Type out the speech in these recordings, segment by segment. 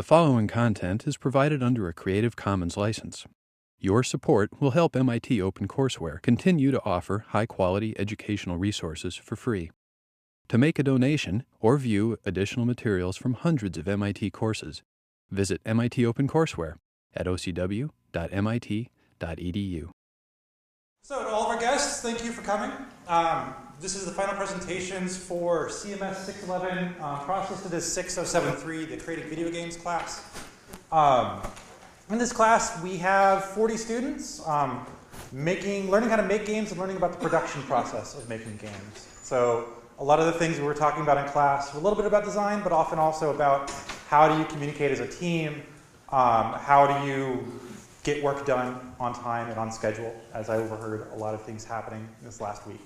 The following content is provided under a Creative Commons license. Your support will help MIT OpenCourseware continue to offer high-quality educational resources for free. To make a donation or view additional materials from hundreds of MIT courses, visit MIT OpenCourseware at ocw.mit.edu. So to all of our guests, thank you for coming. This is the final presentations for CMS 611, cross-listed as 6073, the Creating Video Games class. In this class, we have 40 students learning how to make games and learning about the production process of making games. So a lot of the things we were talking about in class were a little bit about design, but often also about how do you communicate as a team, how do you get work done on time and on schedule, as I overheard a lot of things happening this last week.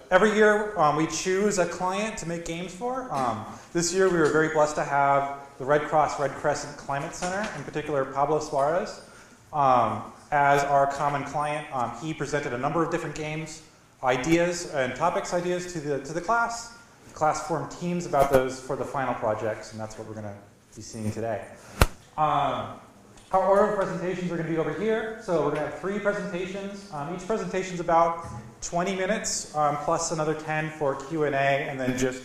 Every year we choose a client to make games for. This year we were very blessed to have the Red Cross Red Crescent Climate Center, in particular Pablo Suarez, as our common client. He presented a number of different games, ideas and topics ideas to the class. The class formed teams about those for the final projects, and that's what we're going to be seeing today. Our order of presentations are going to be over here. So we're going to have 3 presentations. Each presentation is about 20 minutes, plus another 10 for Q&A, and then just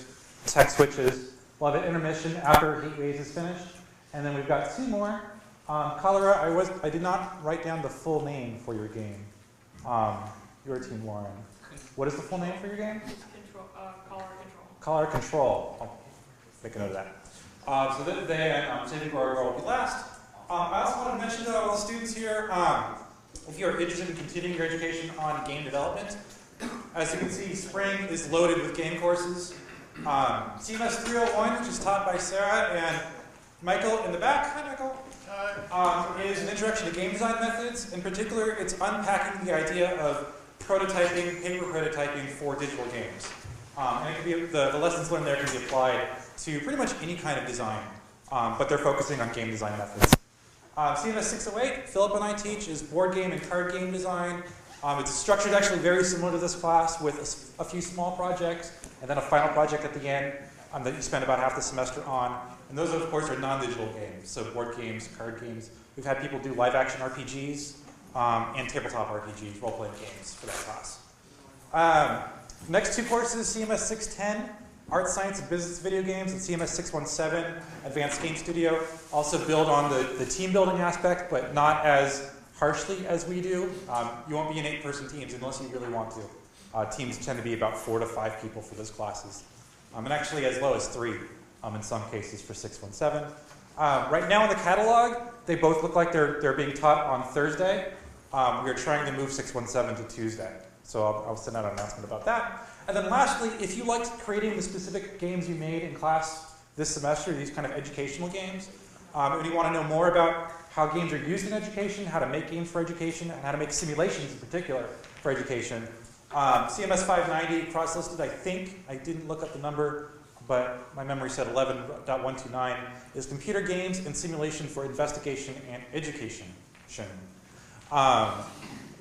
tech switches. We'll have an intermission after Gateways is finished. And then we've got 2 more. Cholera, I did not write down the full name for your game. Your team, Lauren. What is the full name for your game? Cholera Control. Cholera Control. I'll make a note of that. So saving for our girl will be last. I also want to mention to all the students here, if you're interested in continuing your education on game development, as you can see, spring is loaded with game courses. CMS 301, which is taught by Sara and Michael in the back. Hi, Michael. Is an introduction to game design methods. In particular, it's unpacking the idea of prototyping, paper prototyping for digital games. And it can be, the lessons learned there can be applied to pretty much any kind of design, but they're focusing on game design methods. CMS 608, Philip and I teach, is board game and card game design. It's structured actually very similar to this class with a few small projects and then a final project at the end that you spend about half the semester on. And those, of course, are non-digital games, so board games, card games. We've had people do live-action RPGs and tabletop RPGs, role-playing games for that class. Next 2 courses, CMS 610, Art, Science, and Business Video Games, and CMS 617, Advanced Game Studio. Also build on the team building aspect, but not as harshly as we do. You won't be in 8-person teams unless you really want to. Teams tend to be about 4 to 5 people for those classes. And actually as low as 3 in some cases for 617. Right now in the catalog, they both look like they're being taught on Thursday. We are trying to move 617 to Tuesday. So I'll send out an announcement about that. And then lastly, if you liked creating the specific games you made in class this semester, these kind of educational games, and you want to know more about how games are used in education, how to make games for education, and how to make simulations in particular for education, CMS 590, cross-listed, I think, I didn't look up the number, but my memory said 11.129, is computer games and simulation for investigation and education.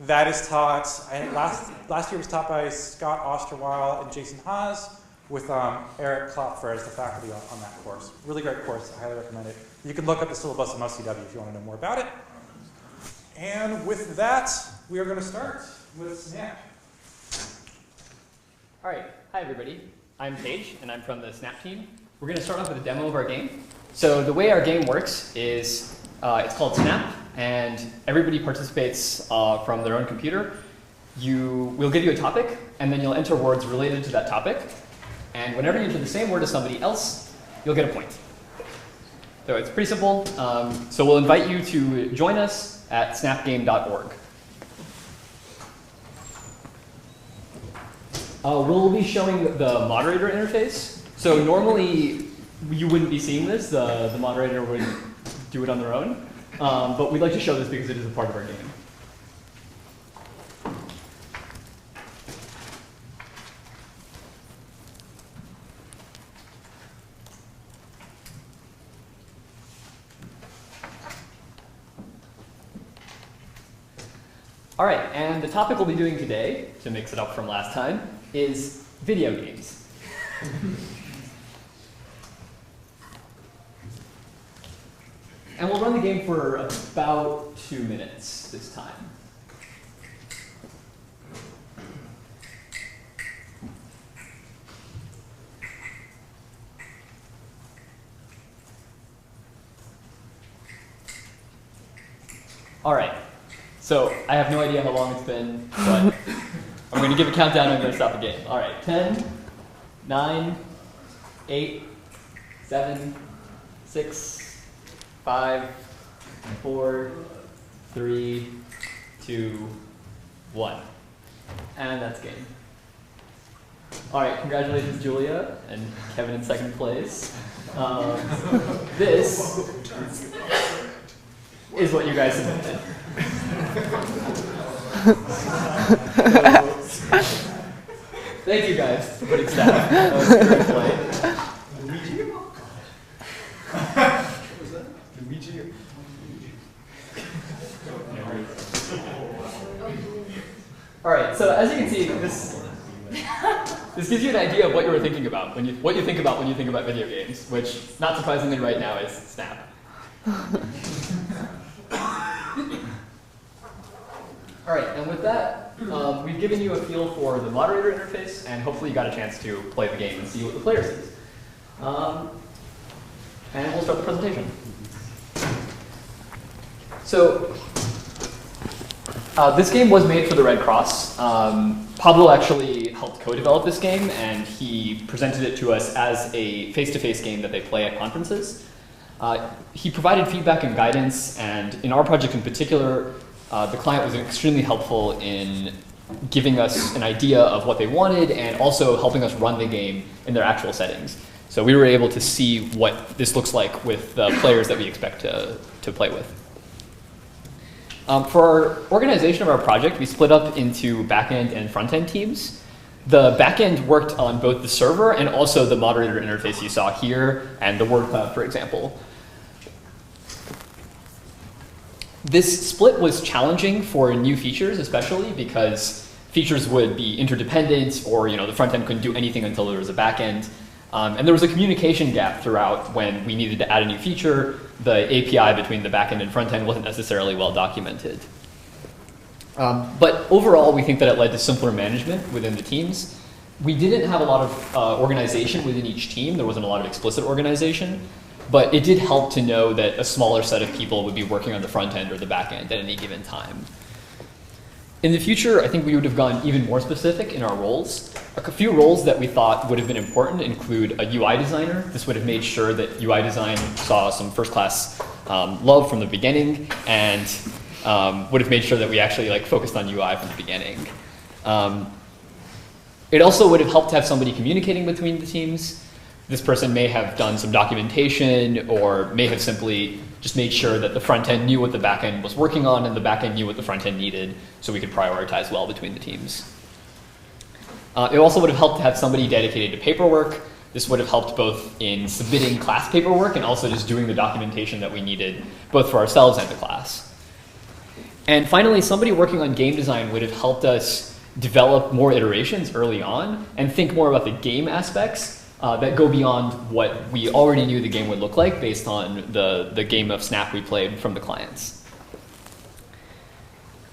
That is taught, last year was taught by Scott Osterweil and Jason Haas with Eric Klopfer as the faculty on that course. Really great course, I highly recommend it. You can look up the syllabus on OCW if you want to know more about it. And with that, we are going to start with Snap. All right, hi everybody. I'm Paige, and I'm from the Snap team. We're going to start off with a demo of our game. So the way our game works is it's called Snap, and everybody participates from their own computer. We'll give you a topic, and then you'll enter words related to that topic. And whenever you enter the same word as somebody else, you'll get a point. So it's pretty simple. So we'll invite you to join us at snapgame.org. We'll be showing the moderator interface. So normally you wouldn't be seeing this. The moderator would do it on their own. But we'd like to show this because it is a part of our game. All right, and the topic we'll be doing today, to mix it up from last time, is video games. And we'll run the game for about 2 minutes this time. All right, so I have no idea how long it's been, but I'm going to give a countdown and I'm going to stop the game. All right, 10, 9, 8, 7, 6, 5, 4, 3, 2, 1. And that's game. All right, congratulations, Julia and Kevin in second place. This is what you guys submitted. Thank you guys for putting staff. That was a great play. All right, so as you can see, this gives you an idea of what you were thinking about what you think about when you think about video games, which, not surprisingly, right now is Snap. All right, and with that, we've given you a feel for the moderator interface, and hopefully you got a chance to play the game and see what the player sees. And we'll start the presentation. So, this game was made for the Red Cross. Pablo actually helped co-develop this game, and he presented it to us as a face-to-face game that they play at conferences. He provided feedback and guidance, and in our project in particular, the client was extremely helpful in giving us an idea of what they wanted and also helping us run the game in their actual settings. So we were able to see what this looks like with the players that we expect to play with. For our organization of our project, we split up into backend and front-end teams. The backend worked on both the server and also the moderator interface you saw here and the word cloud, for example. This split was challenging for new features, especially because features would be interdependent, or the front end couldn't do anything until there was a back end. And there was a communication gap throughout when we needed to add a new feature. The API between the back end and front end wasn't necessarily well documented. But overall, we think that it led to simpler management within the teams. We didn't have a lot of organization within each team. There wasn't a lot of explicit organization. But it did help to know that a smaller set of people would be working on the front end or the back end at any given time. In the future, I think we would have gone even more specific in our roles. A few roles that we thought would have been important include a UI designer. This would have made sure that UI design saw some first-class love from the beginning, and would have made sure that we actually focused on UI from the beginning. It also would have helped to have somebody communicating between the teams. This person may have done some documentation, or may have simply just made sure that the front end knew what the back end was working on and the back end knew what the front end needed, so we could prioritize well between the teams. It also would have helped to have somebody dedicated to paperwork. This would have helped both in submitting class paperwork and also just doing the documentation that we needed, both for ourselves and the class. And finally, somebody working on game design would have helped us develop more iterations early on and think more about the game aspects that go beyond what we already knew the game would look like based on the game of Snap we played from the clients.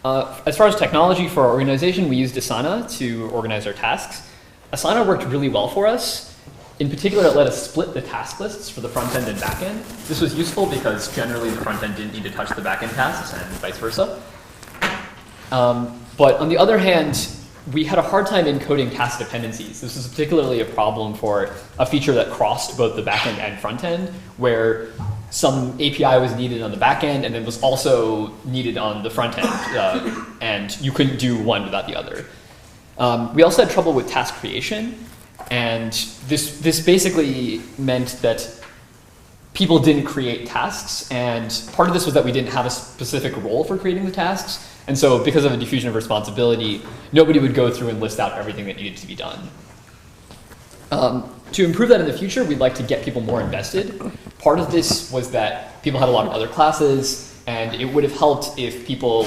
As far as technology for our organization, we used Asana to organize our tasks. Asana worked really well for us. In particular, it let us split the task lists for the front end and back end. This was useful because generally the front end didn't need to touch the back end tasks and vice versa. But on the other hand, we had a hard time encoding task dependencies. This was particularly a problem for a feature that crossed both the back end and front end, where some API was needed on the back end and then was also needed on the front end, and you couldn't do one without the other. We also had trouble with task creation, and this basically meant that people didn't create tasks, and part of this was that we didn't have a specific role for creating the tasks. And so because of a diffusion of responsibility, nobody would go through and list out everything that needed to be done. To improve that in the future, we'd like to get people more invested. Part of this was that people had a lot of other classes, and it would have helped if people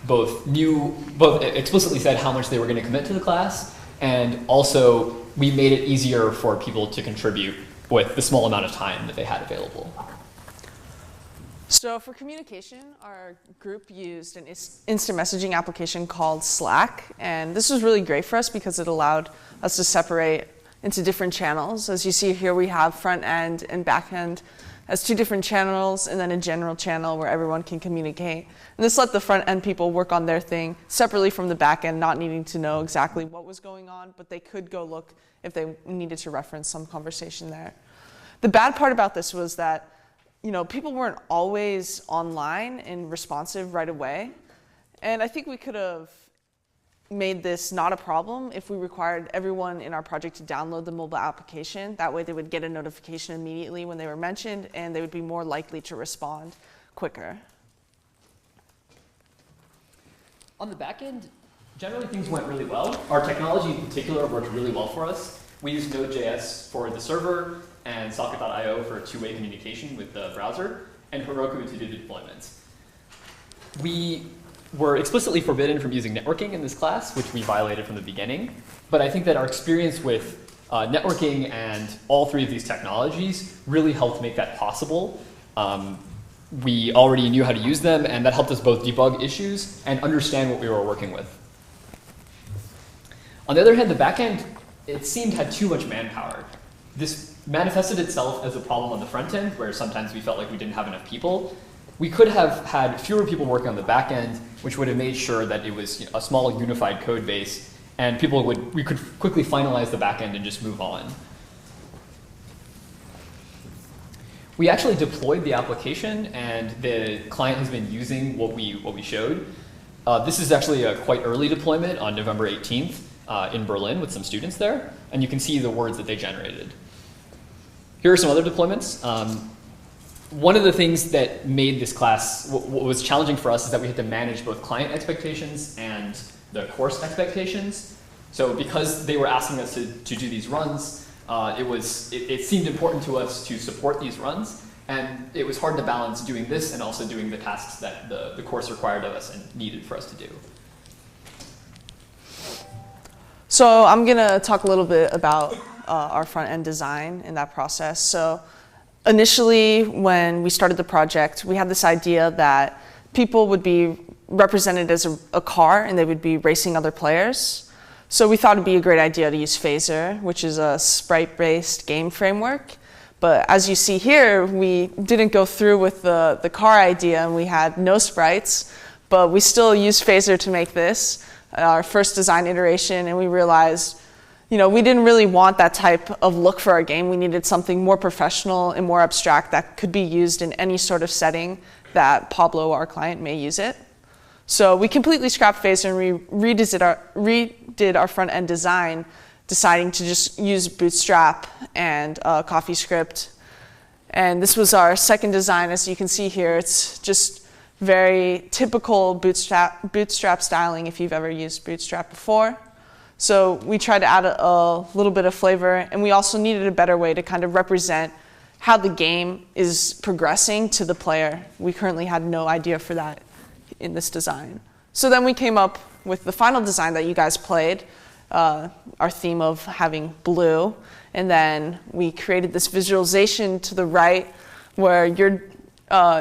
both explicitly said how much they were going to commit to the class, and also we made it easier for people to contribute with the small amount of time that they had available. So for communication, our group used an instant messaging application called Slack, and this was really great for us because it allowed us to separate into different channels. As you see here, we have front end and back end as two different channels, and then a general channel where everyone can communicate. And this let the front end people work on their thing separately from the back end, not needing to know exactly what was going on, but they could go look if they needed to reference some conversation there. The bad part about this was that people weren't always online and responsive right away. And I think we could have made this not a problem if we required everyone in our project to download the mobile application. That way they would get a notification immediately when they were mentioned, and they would be more likely to respond quicker. On the back end, generally things went really well. Our technology in particular worked really well for us. We used Node.js for the server and Socket.io for two-way communication with the browser, and Heroku to do the deployments. We were explicitly forbidden from using networking in this class, which we violated from the beginning. But I think that our experience with networking and all three of these technologies really helped make that possible. We already knew how to use them, and that helped us both debug issues and understand what we were working with. On the other hand, the backend, it seemed, had too much manpower. This manifested itself as a problem on the front end, where sometimes we felt like we didn't have enough people. We could have had fewer people working on the back end, which would have made sure that it was a small unified code base, and we could quickly finalize the back end and just move on. We actually deployed the application, and the client has been using what we showed. This is actually a quite early deployment on November 18th in Berlin with some students there, and you can see the words that they generated. Here are some other deployments. One of the things that made this class, what was challenging for us, is that we had to manage both client expectations and the course expectations. So because they were asking us to do these runs, it seemed important to us to support these runs, and it was hard to balance doing this and also doing the tasks that the course required of us and needed for us to do. So I'm going to talk a little bit about our front-end design in that process. So initially, when we started the project, we had this idea that people would be represented as a car, and they would be racing other players. So we thought it'd be a great idea to use Phaser, which is a sprite-based game framework. But as you see here, we didn't go through with the car idea, and we had no sprites. But we still used Phaser to make this, our first design iteration, and we realized we didn't really want that type of look for our game. We needed something more professional and more abstract that could be used in any sort of setting that Pablo, our client, may use it. So we completely scrapped Phaser and we redid our front-end design, deciding to just use Bootstrap and CoffeeScript. And this was our second design. As you can see here, it's just very typical Bootstrap styling if you've ever used Bootstrap before. So we tried to add a little bit of flavor, and we also needed a better way to kind of represent how the game is progressing to the player. We currently had no idea for that in this design. So then we came up with the final design that you guys played, our theme of having blue, and then we created this visualization to the right where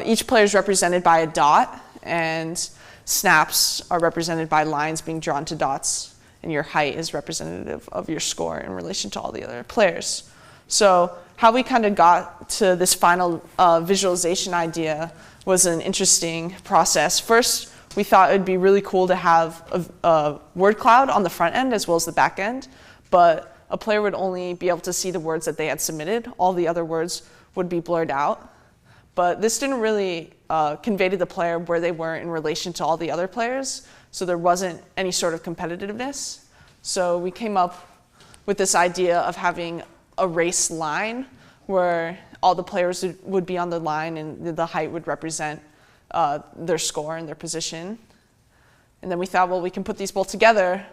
each player is represented by a dot, and snaps are represented by lines being drawn to dots, and your height is representative of your score in relation to all the other players. So how we kind of got to this final visualization idea was an interesting process. First, we thought it would be really cool to have a word cloud on the front end as well as the back end, but a player would only be able to see the words that they had submitted. All the other words would be blurred out. But this didn't really convey to the player where they were in relation to all the other players, so there wasn't any sort of competitiveness. So we came up with this idea of having a race line where all the players would be on the line, and the height would represent their score and their position. And then we thought, well, we can put these both together.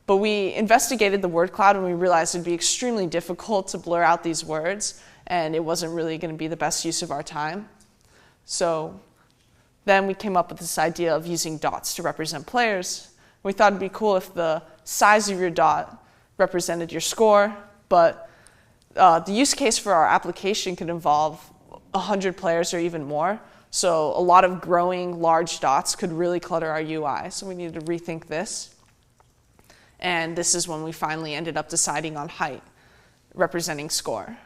But we investigated the word cloud, and we realized it'd be extremely difficult to blur out these words, and it wasn't really going to be the best use of our time. So then we came up with this idea of using dots to represent players. We thought it'd be cool if the size of your dot represented your score, but the use case for our application could involve 100 players or even more. So a lot of growing large dots could really clutter our UI. So we needed to rethink this. And this is when we finally ended up deciding on height, representing score.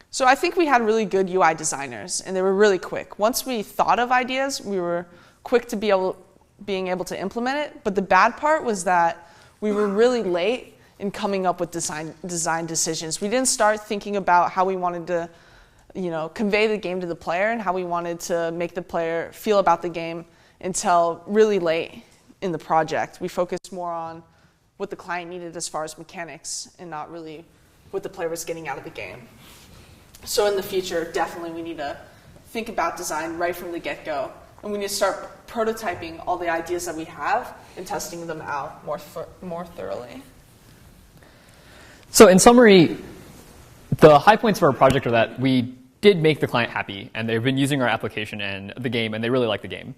So I think we had really good UI designers, and they were really quick. Once we thought of ideas, we were quick to being able to implement it. But the bad part was that we were really late in coming up with design decisions. We didn't start thinking about how we wanted to convey the game to the player and how we wanted to make the player feel about the game until really late in the project. We focused more on what the client needed as far as mechanics and not really what the player was getting out of the game. So in the future, definitely we need to think about design right from the get-go. And we need to start prototyping all the ideas that we have and testing them out more thoroughly. So in summary, the high points of our project are that we did make the client happy, and they've been using our application and the game, and they really like the game.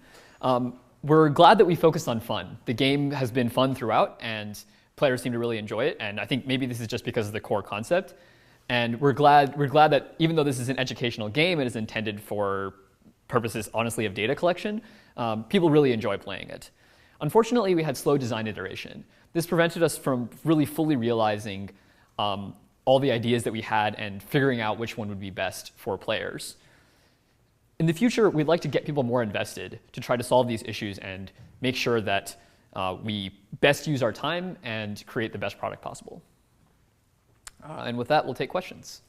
We're glad that we focused on fun. The game has been fun throughout, and players seem to really enjoy it, and I think maybe this is just because of the core concept. And we're glad that even though this is an educational game, it is intended for purposes, honestly, of data collection. People really enjoy playing it. Unfortunately, we had slow design iteration. This prevented us from really fully realizing all the ideas that we had and figuring out which one would be best for players. In the future, we'd like to get people more invested to try to solve these issues and make sure that we best use our time and create the best product possible. And with that, we'll take questions.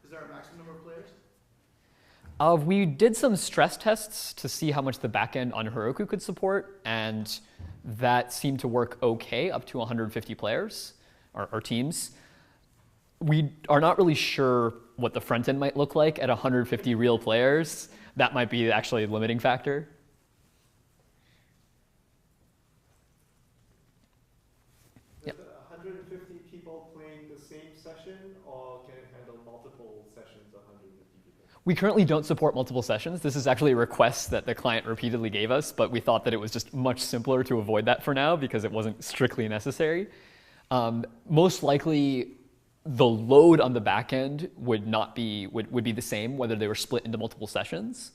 Is there a maximum number of players? We did some stress tests to see how much the backend on Heroku could support, and that seemed to work okay up to 150 players or teams. We are not really sure what the front end might look like at 150 real players. That might be actually a limiting factor. Is 150 people playing the same session, or can it handle multiple sessions of 150 people? We currently don't support multiple sessions. This is actually a request that the client repeatedly gave us, but we thought that it was just much simpler to avoid that for now because it wasn't strictly necessary. Most likely, the load on the back end would be the same whether they were split into multiple sessions.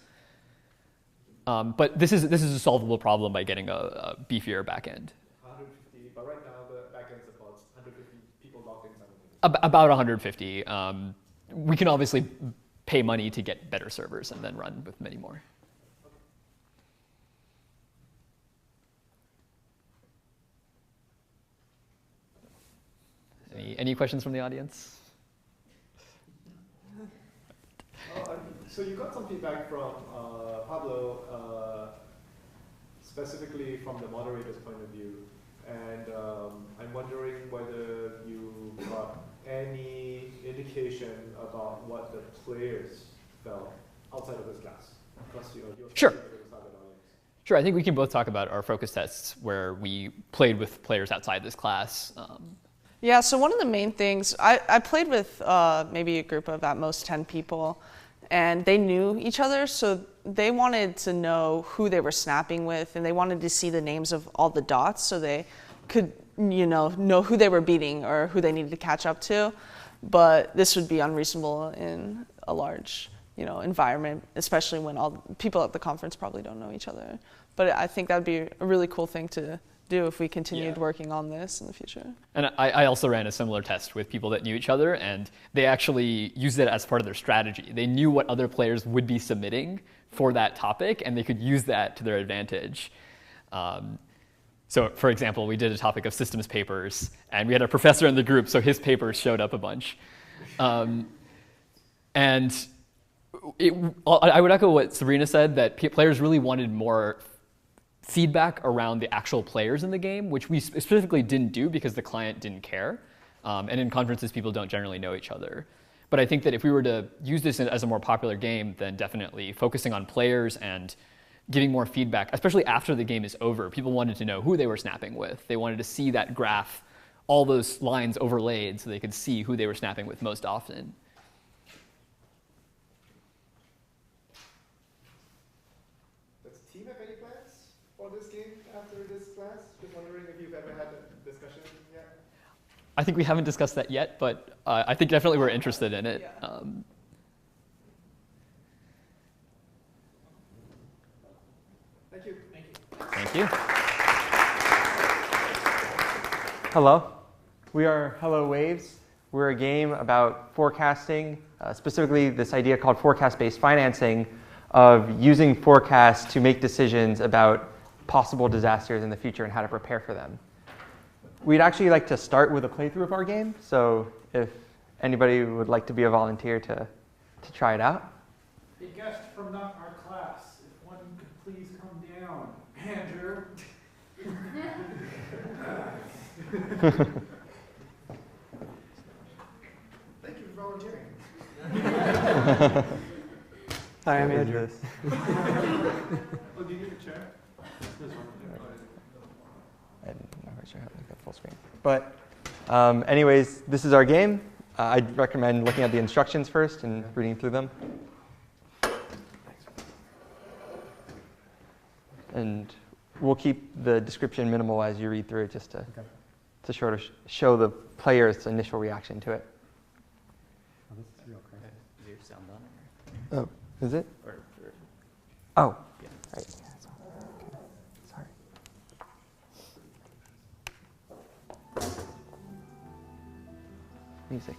But this is a solvable problem by getting a beefier back end. 150, but right now the back end supports 150 people logged in simultaneously. About 150. We can obviously pay money to get better servers and then run with many more. Any questions from the audience? So you got some feedback from Pablo, specifically from the moderator's point of view, and I'm wondering whether you got any indication about what the players felt outside of this class. Sure. Sure, I think we can both talk about our focus tests where we played with players outside this class. Yeah, so one of the main things, I played with maybe a group of at most 10 people, and they knew each other, so they wanted to know who they were snapping with, and they wanted to see the names of all the dots so they could know who they were beating or who they needed to catch up to. But this would be unreasonable in a large environment, especially when all people at the conference probably don't know each other. But I think that would be a really cool thing to do if we continued working on this in the future. And I also ran a similar test with people that knew each other, and they actually used it as part of their strategy. They knew what other players would be submitting for that topic, and they could use that to their advantage. So for example, we did a topic of systems papers, and we had a professor in the group, so his papers showed up a bunch. And I would echo what Sabrina said, that players really wanted more feedback around the actual players in the game, which we specifically didn't do because the client didn't care. And in conferences, people don't generally know each other. But I think that if we were to use this as a more popular game, then definitely focusing on players and giving more feedback, especially after the game is over. People wanted to know who they were snapping with. They wanted to see that graph, all those lines overlaid so they could see who they were snapping with most often. team have any plans for this game after this class? Just wondering if you've ever had a discussion yet. I think we haven't discussed that yet, but I think definitely we're interested in it. Yeah. Thank you. Thank you. Thank you. Hello, we are Hello Waves. We're a game about forecasting, specifically this idea called forecast-based financing of using forecasts to make decisions about possible disasters in the future and how to prepare for them. We'd actually like to start with a playthrough of our game, so if anybody would like to be a volunteer to try it out. A guest from not our class, if one could please come down. Andrew. Thank you for volunteering. Hi, I'm Andrew. Oh, do you need a chair? I'm not quite sure how to make that full screen. But anyways, this is our game. I'd recommend looking at the instructions first and reading through them. And we'll keep the description minimal as you read through it, just to sort of show the player's initial reaction to it. Oh, this is real crazy. Is your sound on? Oh, is it? Oh, right. Yeah, it's on. Okay. Sorry. Music.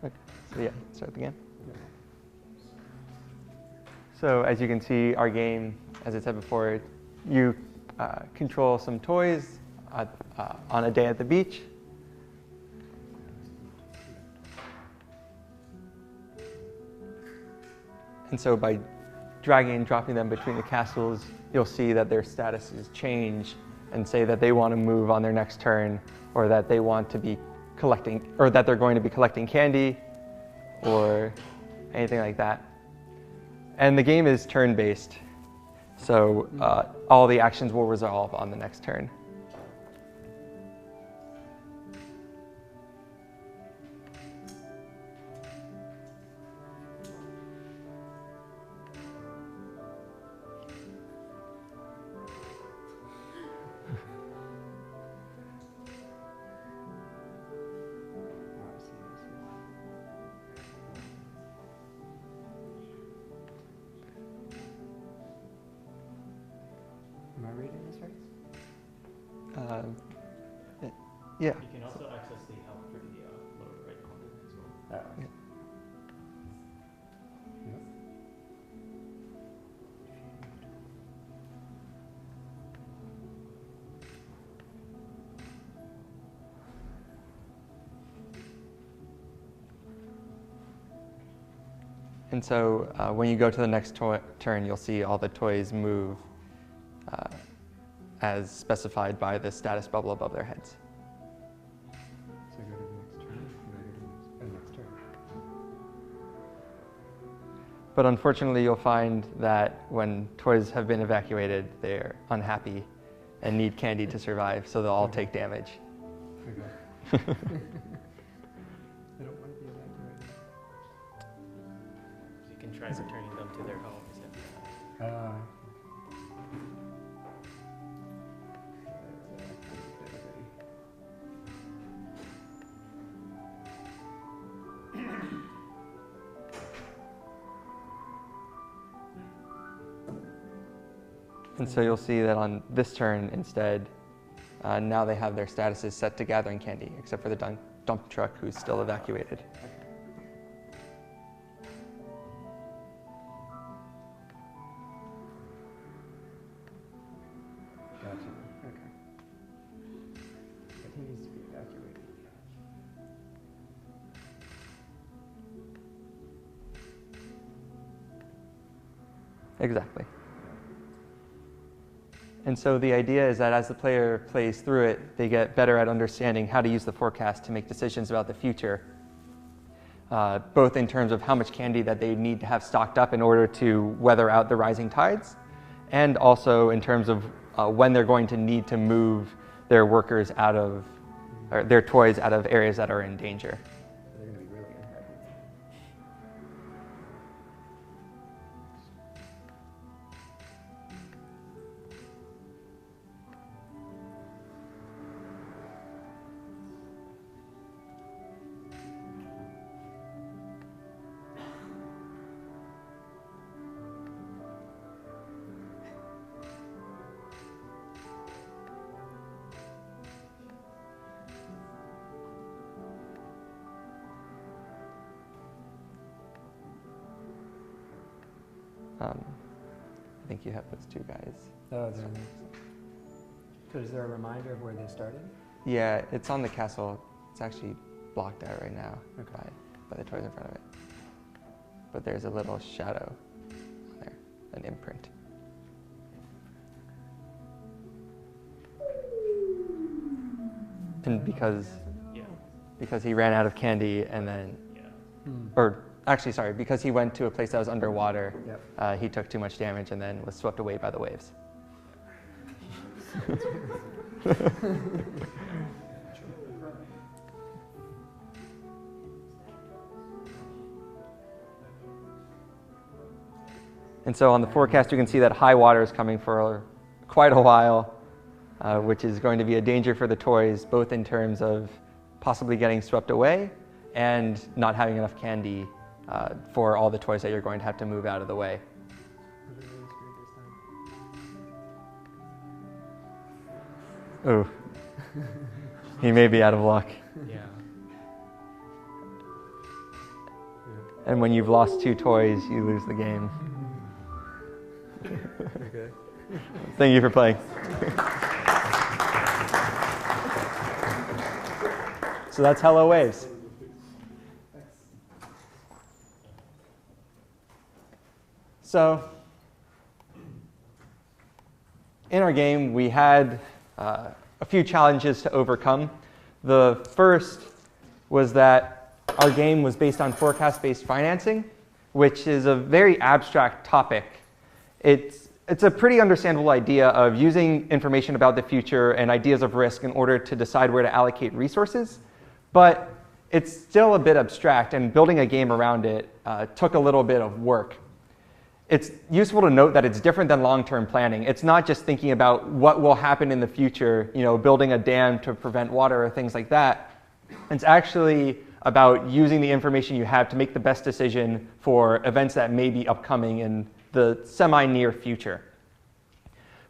Okay. So yeah, start again. So as you can see, our game, as I said before, you control some toys on a day at the beach. And so by dragging and dropping them between the castles, you'll see that their statuses change and say that they want to move on their next turn, or that they want to be collecting, or that they're going to be collecting candy, or anything like that. And the game is turn-based, so all the actions will resolve on the next turn. Am I reading this right? Yeah. You can also access the help for the lower right corner as well. Oh, Yeah. Yep. And so when you go to the next turn, you'll see all the toys move as specified by the status bubble above their heads. So go to the next turn. And I go to the next turn. But unfortunately, you'll find that when toys have been evacuated, they're unhappy and need candy to survive, so they'll all take damage. Okay. I don't want to be evacuated. So you can try returning them to their homes. And so you'll see that on this turn, instead, now they have their statuses set to gathering candy, except for the dump truck, who's still evacuated. Gotcha. Okay. But he needs to be evacuated. Exactly. And so the idea is that as the player plays through it, they get better at understanding how to use the forecast to make decisions about the future, both in terms of how much candy that they need to have stocked up in order to weather out the rising tides, and also in terms of when they're going to need to move their workers out of, or their toys out of areas that are in danger. They're going to be really unhappy. I think you have those two guys. Oh, so is there a reminder of where they started? Yeah, it's on the castle. It's actually blocked out right now by the toys in front of it. But there's a little shadow there, an imprint. And because he ran out of candy and then, or actually, sorry, because he went to a place that was underwater, he took too much damage and then was swept away by the waves. And so on the forecast, you can see that high water is coming for quite a while, which is going to be a danger for the toys, both in terms of possibly getting swept away and not having enough candy for all the toys that you're going to have to move out of the way. Oh, he may be out of luck. Yeah. And when you've lost 2 toys, you lose the game. Okay. Thank you for playing. So that's Hello Waves. So in our game, we had a few challenges to overcome. The first was that our game was based on forecast-based financing, which is a very abstract topic. It's a pretty understandable idea of using information about the future and ideas of risk in order to decide where to allocate resources, but it's still a bit abstract, and building a game around it took a little bit of work. It's useful to note that it's different than long-term planning. It's not just thinking about what will happen in the future, building a dam to prevent water or things like that. It's actually about using the information you have to make the best decision for events that may be upcoming in the semi-near future.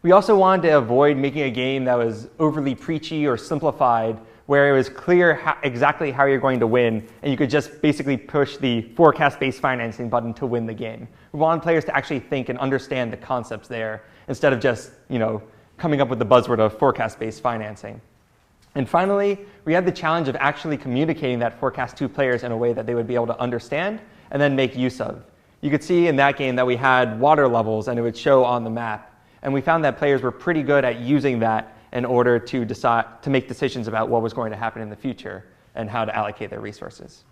We also wanted to avoid making a game that was overly preachy or simplified, where it was clear exactly how you're going to win, and you could just basically push the forecast-based financing button to win the game. We wanted players to actually think and understand the concepts there, instead of just coming up with the buzzword of forecast-based financing. And finally, we had the challenge of actually communicating that forecast to players in a way that they would be able to understand and then make use of. You could see in that game that we had water levels, and it would show on the map. And we found that players were pretty good at using that in order to make decisions about what was going to happen in the future and how to allocate their resources.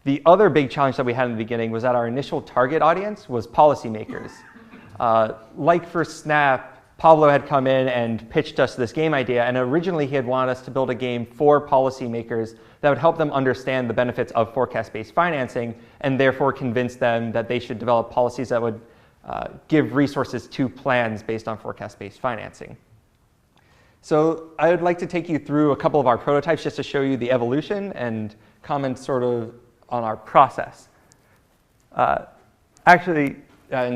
The other big challenge that we had in the beginning was that our initial target audience was policymakers. Like for Snap, Pablo had come in and pitched us this game idea, and originally he had wanted us to build a game for policymakers that would help them understand the benefits of forecast-based financing and therefore convince them that they should develop policies that would give resources to plans based on forecast-based financing. So I would like to take you through a couple of our prototypes just to show you the evolution and comment sort of on our process. And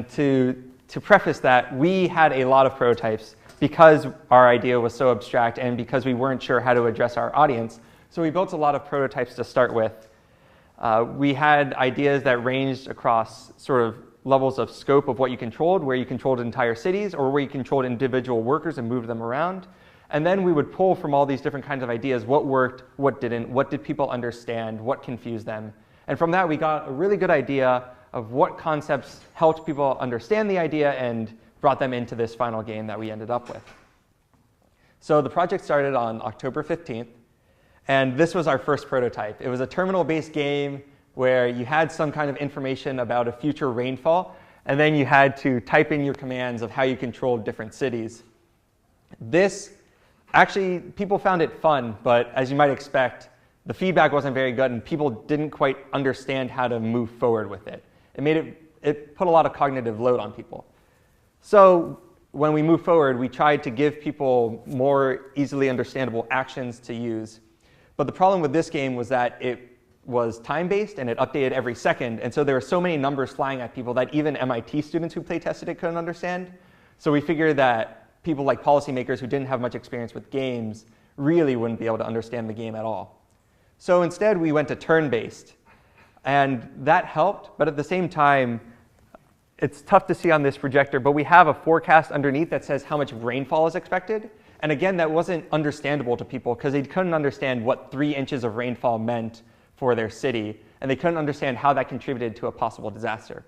to preface that, we had a lot of prototypes because our idea was so abstract and because we weren't sure how to address our audience. So we built a lot of prototypes to start with. We had ideas that ranged across sort of levels of scope of what you controlled, where you controlled entire cities or where you controlled individual workers and moved them around. And then we would pull from all these different kinds of ideas what worked, what didn't, what did people understand, what confused them. And from that, we got a really good idea of what concepts helped people understand the idea and brought them into this final game that we ended up with. So the project started on October 15th, and this was our first prototype. It was a terminal-based game where you had some kind of information about a future rainfall, and then you had to type in your commands of how you controlled different cities. This, actually, people found it fun, but as you might expect, the feedback wasn't very good, and people didn't quite understand how to move forward with it. It put a lot of cognitive load on people. So when we moved forward, we tried to give people more easily understandable actions to use. But the problem with this game was that it was time-based and it updated every second. And so there were so many numbers flying at people that even MIT students who play tested it couldn't understand. So we figured that people like policymakers who didn't have much experience with games really wouldn't be able to understand the game at all. So instead, we went to turn-based. And that helped, but at the same time, it's tough to see on this projector, but we have a forecast underneath that says how much rainfall is expected. And again, that wasn't understandable to people because they couldn't understand what 3 inches of rainfall meant for their city, and they couldn't understand how that contributed to a possible disaster.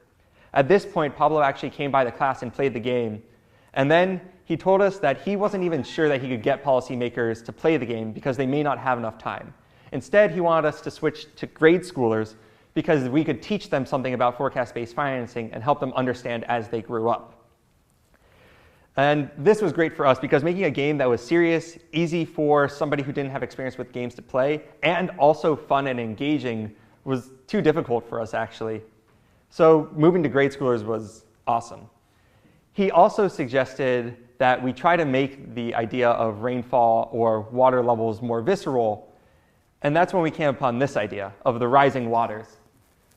At this point, Pablo actually came by the class and played the game, and then he told us that he wasn't even sure that he could get policymakers to play the game because they may not have enough time. Instead, he wanted us to switch to grade schoolers because we could teach them something about forecast-based financing and help them understand as they grew up. And this was great for us because making a game that was serious, easy for somebody who didn't have experience with games to play, and also fun and engaging was too difficult for us, actually. So moving to grade schoolers was awesome. He also suggested that we try to make the idea of rainfall or water levels more visceral, and that's when we came upon this idea of the rising waters.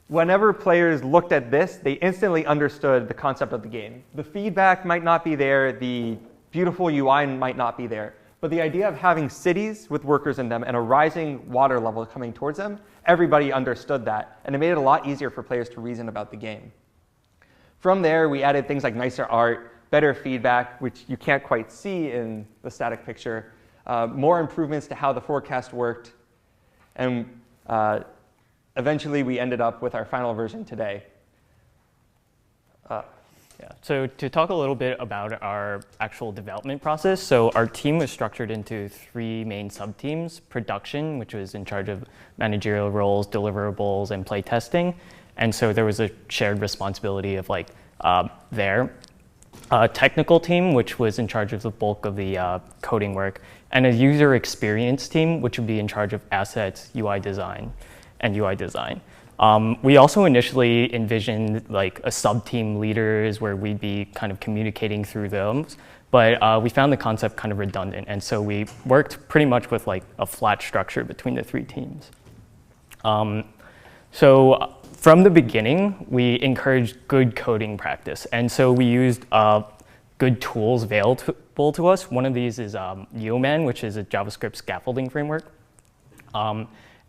Whenever players looked at this, they instantly understood the concept of the game. The feedback might not be there, the beautiful UI might not be there, but the idea of having cities with workers in them and a rising water level coming towards them, everybody understood that, and it made it a lot easier for players to reason about the game. From there, we added things like nicer art, better feedback, which you can't quite see in the static picture, more improvements to how the forecast worked, and eventually, we ended up with our final version today. Yeah. So to talk a little bit about our actual development process, so our team was structured into 3 main sub-teams: production, which was in charge of managerial roles, deliverables, and play testing. And so there was a shared responsibility of there. Technical team, which was in charge of the bulk of the coding work, and a user experience team, which would be in charge of assets, UI design. We also initially envisioned a sub-team leaders where we'd be kind of communicating through those, but we found the concept kind of redundant, and so we worked pretty much with a flat structure between the 3 teams. So from the beginning, we encouraged good coding practice, and so we used good tools available to us. One of these is Yeoman, which is a JavaScript scaffolding framework.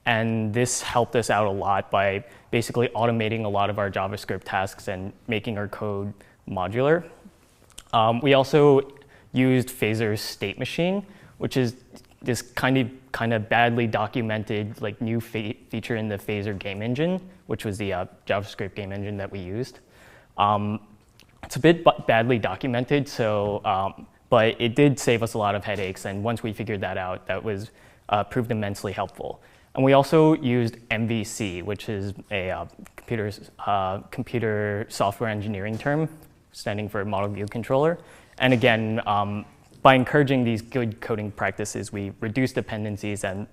And this helped us out a lot by basically automating a lot of our JavaScript tasks and making our code modular. We also used Phaser's state machine, which is this kind of badly documented new feature in the Phaser game engine, which was the JavaScript game engine that we used. It's a bit badly documented, but it did save us a lot of headaches. And once we figured that out, that was proved immensely helpful. And we also used MVC, which is a computer software engineering term, standing for Model View Controller. And again, by encouraging these good coding practices, we reduced dependencies and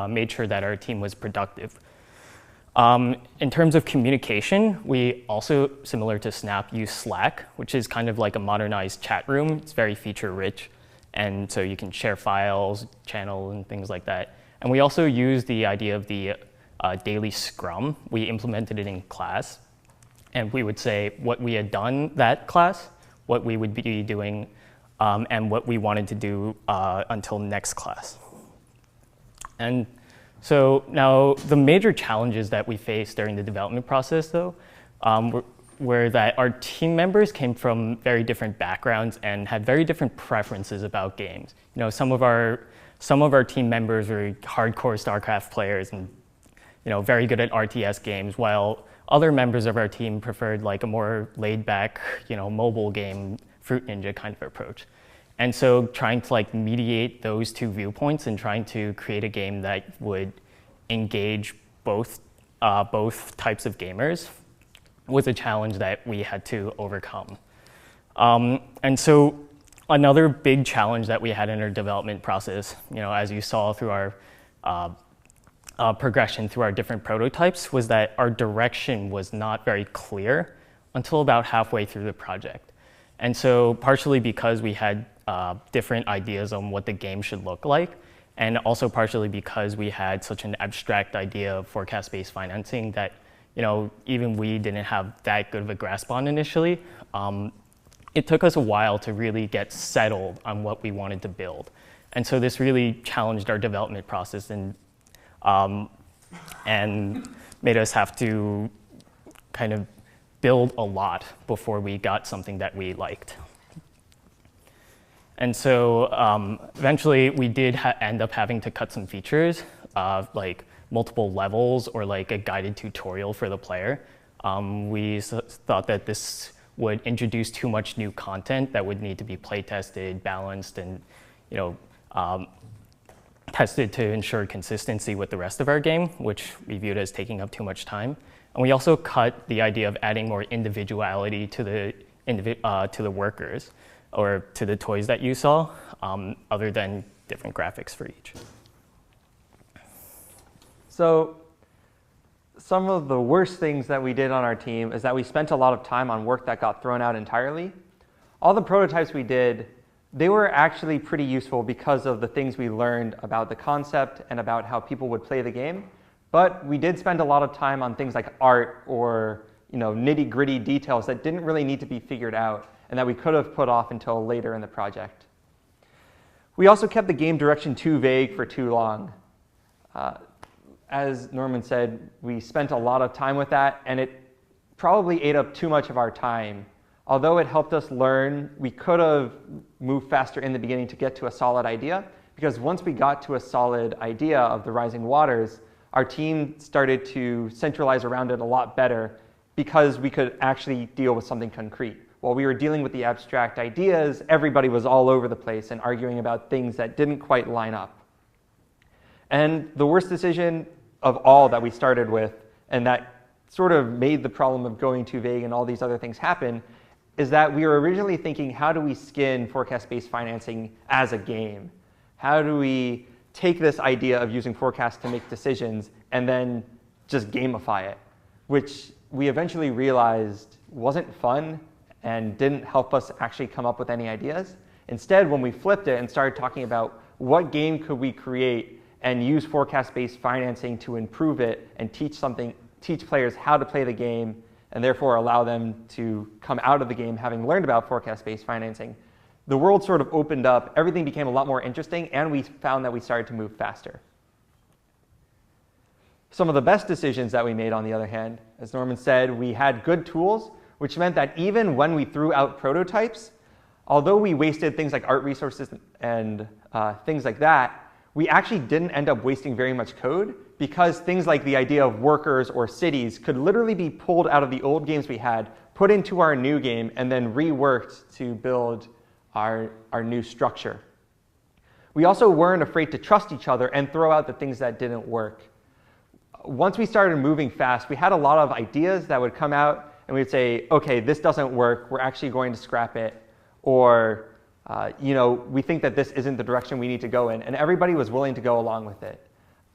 made sure that our team was productive. In terms of communication, we also, similar to Snap, use Slack, which is kind of like a modernized chat room. It's very feature-rich, and so you can share files, channel, and things like that. And we also use the idea of the daily scrum. We implemented it in class, and we would say what we had done that class, what we would be doing, and what we wanted to do until next class. And so now the major challenges that we faced during the development process, though, were that our team members came from very different backgrounds and had very different preferences about games. Some of our team members were hardcore StarCraft players and very good at RTS games, while other members of our team preferred a more laid-back mobile game Fruit Ninja kind of approach. And so trying to like mediate those two viewpoints and trying to create a game that would engage both types of gamers was a challenge that we had to overcome. And so another big challenge that we had in our development process, as you saw through our progression through our different prototypes, was that our direction was not very clear until about halfway through the project. And so partially because we had different ideas on what the game should look like, and also partially because we had such an abstract idea of forecast-based financing that even we didn't have that good of a grasp on initially, it took us a while to really get settled on what we wanted to build. And so this really challenged our development process and made us have to kind of build a lot before we got something that we liked. And so eventually we did end up having to cut some features, like multiple levels or like a guided tutorial for the player. We thought that this would introduce too much new content that would need to be play tested, balanced, and tested to ensure consistency with the rest of our game, which we viewed as taking up too much time. And we also cut the idea of adding more individuality to the workers or to the toys that you saw, other than different graphics for each. So some of the worst things that we did on our team is that we spent a lot of time on work that got thrown out entirely. All the prototypes we did, they were actually pretty useful because of the things we learned about the concept and about how people would play the game. But we did spend a lot of time on things like art or nitty-gritty details that didn't really need to be figured out and that we could have put off until later in the project. We also kept the game direction too vague for too long. As Norman said, we spent a lot of time with that, and it probably ate up too much of our time. Although it helped us learn, we could have moved faster in the beginning to get to a solid idea, because once we got to a solid idea of the rising waters, our team started to centralize around it a lot better because we could actually deal with something concrete. While we were dealing with the abstract ideas, everybody was all over the place and arguing about things that didn't quite line up. And the worst decision of all that we started with, and that sort of made the problem of going too vague and all these other things happen, is that we were originally thinking, how do we skin forecast-based financing as a game? How do we take this idea of using forecasts to make decisions and then just gamify it? Which we eventually realized wasn't fun and didn't help us actually come up with any ideas. Instead, when we flipped it and started talking about what game could we create and use forecast-based financing to improve it and teach players how to play the game, and therefore allow them to come out of the game having learned about forecast-based financing, the world sort of opened up, everything became a lot more interesting, and we found that we started to move faster. Some of the best decisions that we made, on the other hand, as Norman said, we had good tools, which meant that even when we threw out prototypes, although we wasted things like art resources and things like that, we actually didn't end up wasting very much code, because things like the idea of workers or cities could literally be pulled out of the old games we had, put into our new game, and then reworked to build our new structure. We also weren't afraid to trust each other and throw out the things that didn't work. Once we started moving fast, we had a lot of ideas that would come out, and we'd say, okay, this doesn't work, we're actually going to scrap it, or we think that this isn't the direction we need to go in, and everybody was willing to go along with it.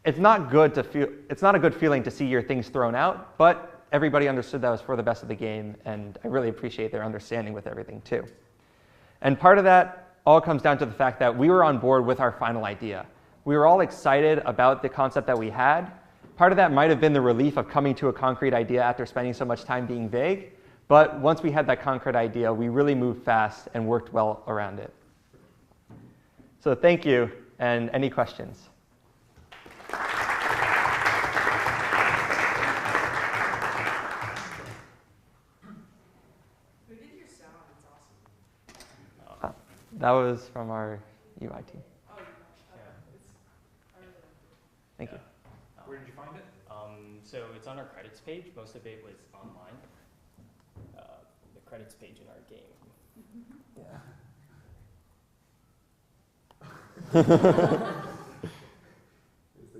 It's not a good feeling to see your things thrown out, but everybody understood that was for the best of the game, and I really appreciate their understanding with everything too. And part of that all comes down to the fact that we were on board with our final idea. We were all excited about the concept that we had. Part of that might have been the relief of coming to a concrete idea after spending so much time being vague, but once we had that concrete idea, we really moved fast and worked well around it. So thank you, and any questions? Who did your sound? It's awesome. That was from our UI team. Oh, yeah. Thank you. Where did you find it? So it's on our credits page. Most of it was online. The credits page in our game. So you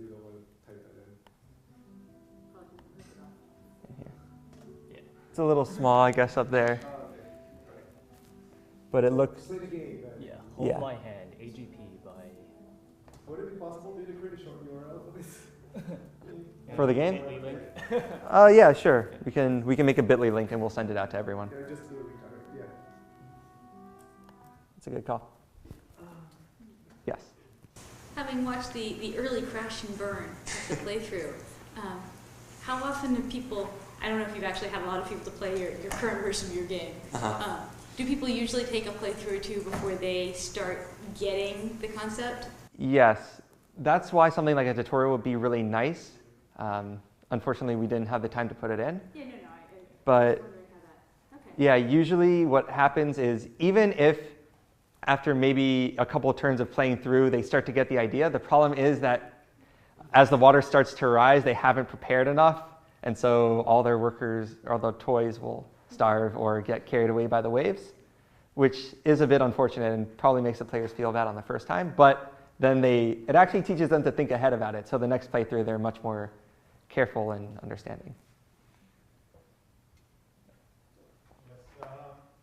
don't want to type that in. It's a little small, I guess, up there. Okay. Right. But it looks. Play the game then. Yeah, hold Yeah. my hand, AGP by. Would it be possible to create a short URL for this? For the game? bit.ly link. Oh yeah, sure. We can make a bit.ly link and we'll send it out to everyone. Can I just do a link on it? Yeah. It's a good call. Yes. Having watched the early crash and burn of the playthrough, how often do people, I don't know if you've actually had a lot of people to play your current version of your game, do people usually take a playthrough or two before they start getting the concept? Yes. That's why something like a tutorial would be really nice. Unfortunately, we didn't have the time to put it in. Yeah, no, But I was wondering how that, okay. yeah, usually what happens is even if after maybe a couple of turns of playing through, they start to get the idea, the problem is that as the water starts to rise, they haven't prepared enough. And so all their workers or the toys will starve or get carried away by the waves, which is a bit unfortunate and probably makes the players feel bad on the first time. But then it actually teaches them to think ahead about it. So the next playthrough, they're much more careful and understanding. Yes,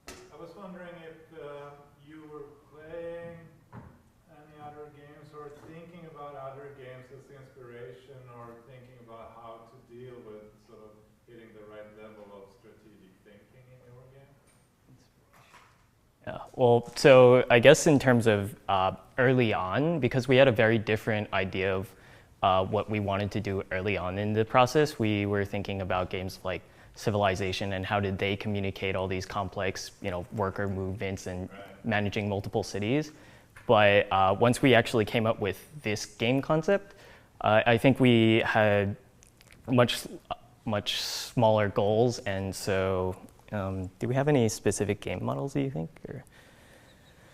I was wondering if you were playing any other games or thinking about other games as inspiration or thinking about how to deal with sort of hitting the right level of strategic thinking in your game? Yeah, well, so I guess in terms of early on, because we had a very different idea of what we wanted to do early on in the process, we were thinking about games like Civilization and how did they communicate all these complex, worker movements and managing multiple cities. But once we actually came up with this game concept, I think we had much smaller goals, and so do we have any specific game models, do you think? Or?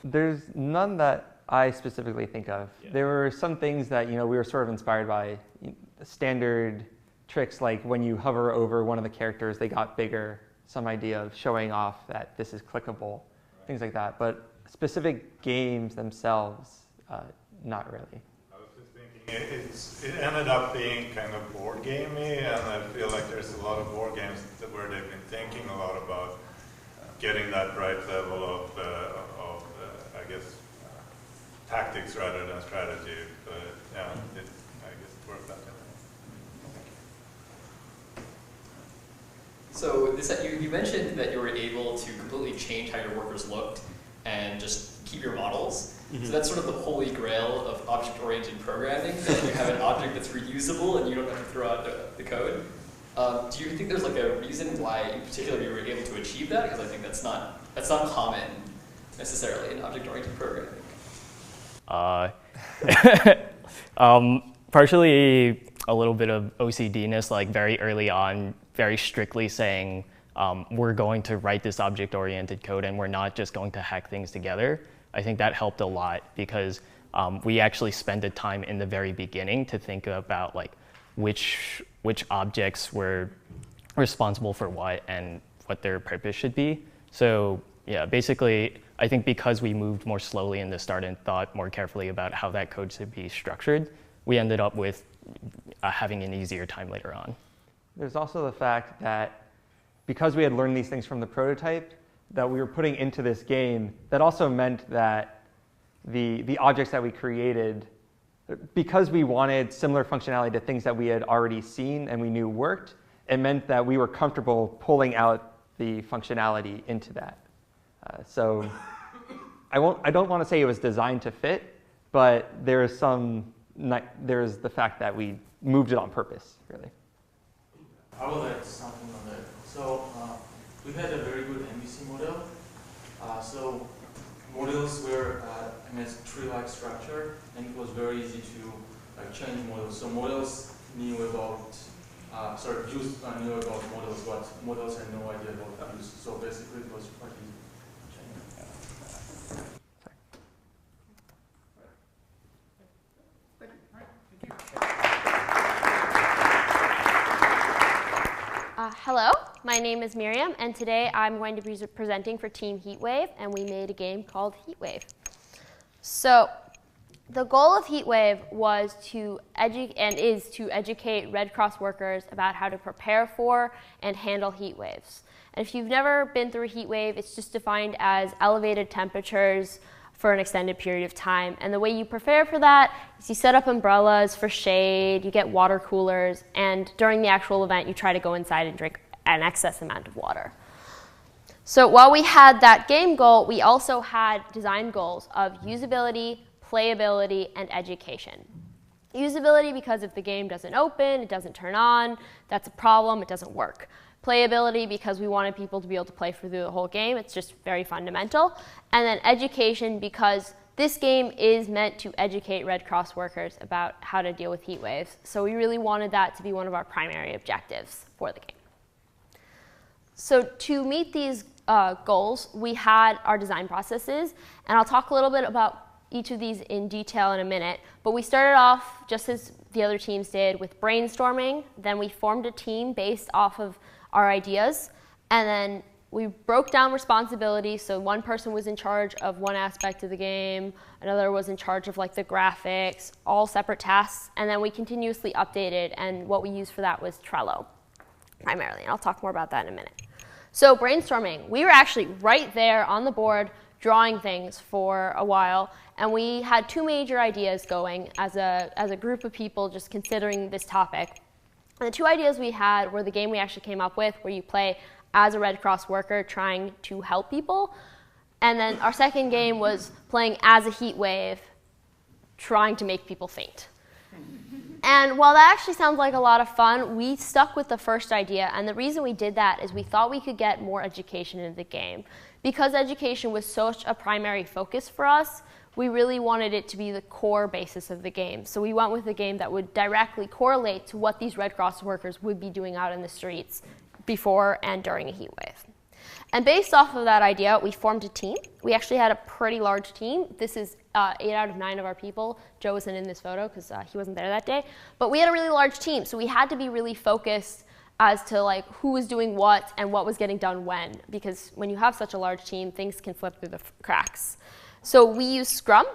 There's none that I specifically think of. Yeah. There were some things that we were sort of inspired by standard tricks, like when you hover over one of the characters, they got bigger. Some idea of showing off that this is clickable, things like that. But specific games themselves, not really. I was just thinking, it ended up being kind of board gamey, and I feel like there's a lot of board games where they've been thinking a lot about getting that right level of I guess, tactics rather than strategy. But yeah, I guess it worked out. So you mentioned that you were able to completely change how your workers looked and just keep your models. Mm-hmm. So that's sort of the holy grail of object-oriented programming, that you have an object that's reusable and you don't have to throw out the code. Do you think there's like a reason why in particular you were able to achieve that? Because I think that's not common necessarily in object-oriented programming. Partially a little bit of OCD-ness, like very early on, very strictly saying we're going to write this object-oriented code and we're not just going to hack things together. I think that helped a lot because we actually spent the time in the very beginning to think about like which objects were responsible for what and what their purpose should be. So yeah, basically, I think because we moved more slowly in the start and thought more carefully about how that code should be structured, we ended up with having an easier time later on. There's also the fact that because we had learned these things from the prototype that we were putting into this game, that also meant that the objects that we created, because we wanted similar functionality to things that we had already seen and we knew worked, it meant that we were comfortable pulling out the functionality into that. So I don't want to say it was designed to fit, but there's the fact that we moved it on purpose, really. I would like something on that. So we had a very good MVC model. So models were in a tree-like structure, and it was very easy to change models. So models knew about, views knew about models, but models had no idea about views. So basically, it was quite easy. Hello, my my name is Miriam, and today I'm going to be presenting for Team Heatwave, and we made a game called Heatwave. So the goal of Heatwave was to is to educate Red Cross workers about how to prepare for and handle heat waves. And if you've never been through a heat wave, it's just defined as elevated temperatures for an extended period of time. And the way you prepare for that is you set up umbrellas for shade, you get water coolers, and during the actual event, you try to go inside and drink an excess amount of water. So while we had that game goal, we also had design goals of usability, playability, and education. Usability because if the game doesn't open, it doesn't turn on, that's a problem, it doesn't work. Playability because we wanted people to be able to play through the whole game. It's just very fundamental. And then education because this game is meant to educate Red Cross workers about how to deal with heat waves. So we really wanted that to be one of our primary objectives for the game. So to meet these goals, we had our design processes. And I'll talk a little bit about each of these in detail in a minute. But we started off, just as the other teams did, with brainstorming. Then we formed a team based off of our ideas, and then we broke down responsibilities. So one person was in charge of one aspect of the game, another was in charge of like the graphics, all separate tasks, and then we continuously updated, and what we used for that was Trello primarily, and I'll talk more about that in a minute. So brainstorming, we were actually right there on the board drawing things for a while, and we had two major ideas going as a group of people just considering this topic. And the two ideas we had were the game we actually came up with, where you play as a Red Cross worker trying to help people. And then our second game was playing as a heat wave, trying to make people faint. And while that actually sounds like a lot of fun, we stuck with the first idea. And the reason we did that is we thought we could get more education into the game. Because education was such a primary focus for us, we really wanted it to be the core basis of the game. So we went with a game that would directly correlate to what these Red Cross workers would be doing out in the streets before and during a heat wave. And based off of that idea, we formed a team. We actually had a pretty large team. This is 8 out of 9 of our people. Joe wasn't in this photo because he wasn't there that day. But we had a really large team, so we had to be really focused as to like who was doing what and what was getting done when. Because when you have such a large team, things can slip through the cracks. So we use Scrum,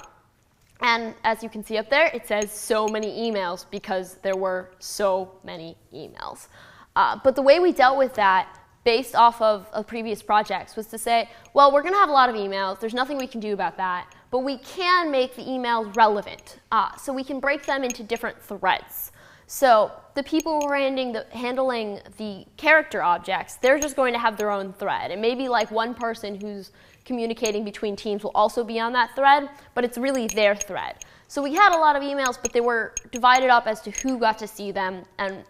and as you can see up there, it says so many emails because there were so many emails. But the way we dealt with that, based off of previous projects, was to say, well, we're going to have a lot of emails. There's nothing we can do about that. But we can make the emails relevant. So we can break them into different threads. So the people who are handling the character objects, they're just going to have their own thread. And maybe like one person who's communicating between teams will also be on that thread, but it's really their thread. So we had a lot of emails, but they were divided up as to who got to see them and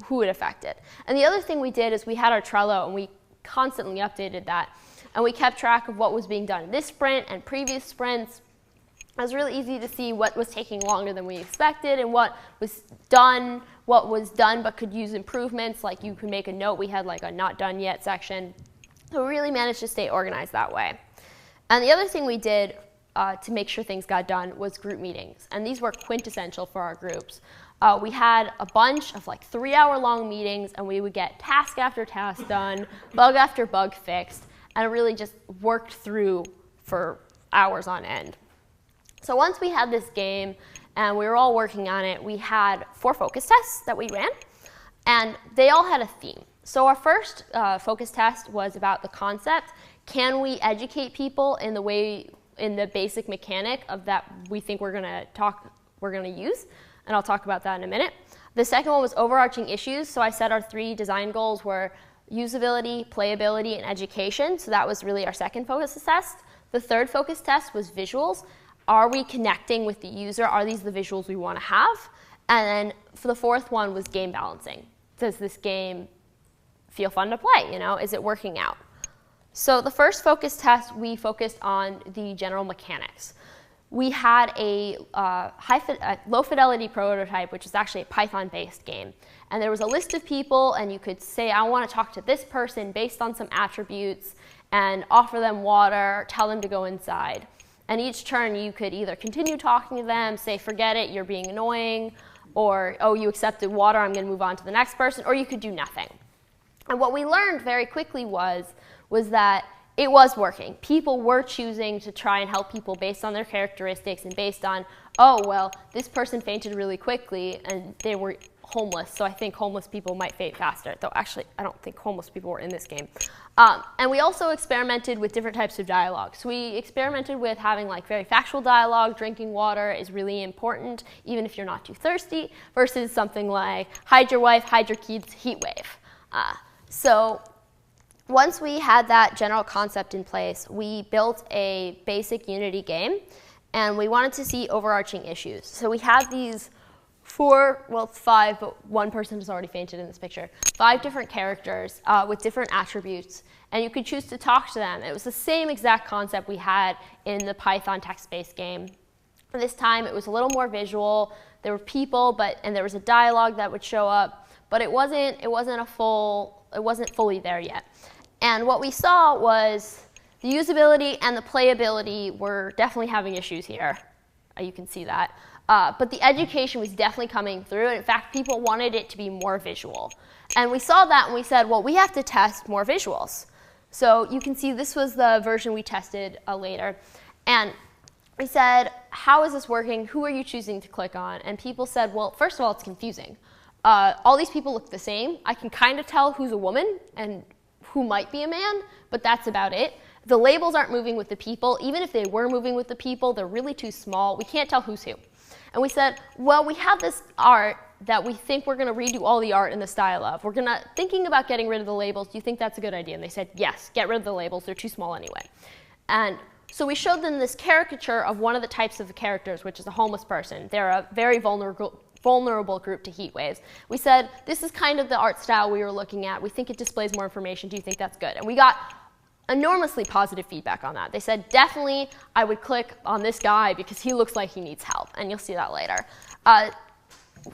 who it affected. And the other thing we did is we had our Trello, and we constantly updated that. And we kept track of what was being done in this sprint and previous sprints. It was really easy to see what was taking longer than we expected and what was done but could use improvements. Like you could make a note. We had like a not done yet section. So we really managed to stay organized that way. And the other thing we did to make sure things got done was group meetings. And these were quintessential for our groups. We had a bunch of like 3-hour-long meetings, and we would get task after task done, bug after bug fixed, and it really just worked through for hours on end. So once we had this game and we were all working on it, we had 4 focus tests that we ran, and they all had a theme. So our first focus test was about the concept. Can we educate people in the basic mechanic of that we think we're going to use? And I'll talk about that in a minute. The second one was overarching issues. So I said our 3 design goals were usability, playability, and education. So that was really our second focus test. The third focus test was visuals. Are we connecting with the user? Are these the visuals we want to have? And then for the fourth one was game balancing. Does this game feel fun to play? Is it working out? So the first focus test, we focused on the general mechanics. We had a low fidelity prototype, which is actually a Python-based game. And there was a list of people, and you could say, I want to talk to this person based on some attributes, and offer them water, tell them to go inside. And each turn, you could either continue talking to them, say, forget it, you're being annoying, or, oh, you accepted water, I'm going to move on to the next person, or you could do nothing. And what we learned very quickly was that it was working. People were choosing to try and help people based on their characteristics and based on, oh, well, this person fainted really quickly and they were homeless, so I think homeless people might faint faster. Though actually, I don't think homeless people were in this game. And we also experimented with different types of dialogue. So we experimented with having like very factual dialogue. Drinking water is really important, even if you're not too thirsty, versus something like hide your wife, hide your kids, heat wave. So once we had that general concept in place, we built a basic Unity game, and we wanted to see overarching issues. So we had these five, but one person has already fainted in this picture, 5 different characters with different attributes, and you could choose to talk to them. It was the same exact concept we had in the Python text-based game. This time it was a little more visual. There were people, and there was a dialogue that would show up, but it wasn't fully there yet. And what we saw was the usability and the playability were definitely having issues here. You can see that. But the education was definitely coming through. And in fact, people wanted it to be more visual. And we saw that and we said, well, we have to test more visuals. So you can see this was the version we tested later. And we said, how is this working? Who are you choosing to click on? And people said, well, first of all, it's confusing. All these people look the same. I can kind of tell who's a woman and who might be a man, but that's about it. The labels aren't moving with the people. Even if they were moving with the people, they're really too small. We can't tell who's who. And we said, well, we have this art that we think we're going to redo all the art in the style of. We're thinking about getting rid of the labels. Do you think that's a good idea? And they said, yes, get rid of the labels. They're too small anyway. And so we showed them this caricature of one of the types of the characters, which is a homeless person. They're a very vulnerable group to heat waves. We said, this is kind of the art style we were looking at. We think it displays more information. Do you think that's good? And we got enormously positive feedback on that. They said, definitely, I would click on this guy because he looks like he needs help, and you'll see that later.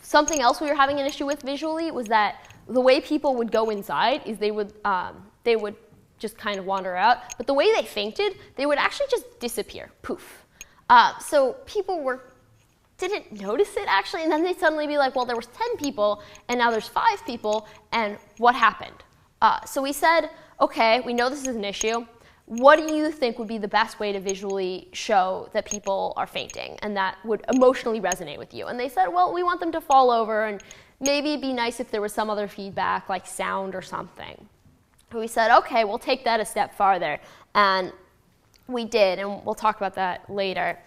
Something else we were having an issue with visually was that the way people would go inside is they would just kind of wander out, but the way they fainted, they would actually just disappear, poof. So people didn't notice it actually, and then they'd suddenly be like, well, there was 10 people, and now there's 5 people, and what happened? So we said, okay, we know this is an issue. What do you think would be the best way to visually show that people are fainting and that would emotionally resonate with you? And they said, well, we want them to fall over, and maybe it'd be nice if there was some other feedback, like sound or something. And we said, okay, we'll take that a step farther. And we did, and we'll talk about that later.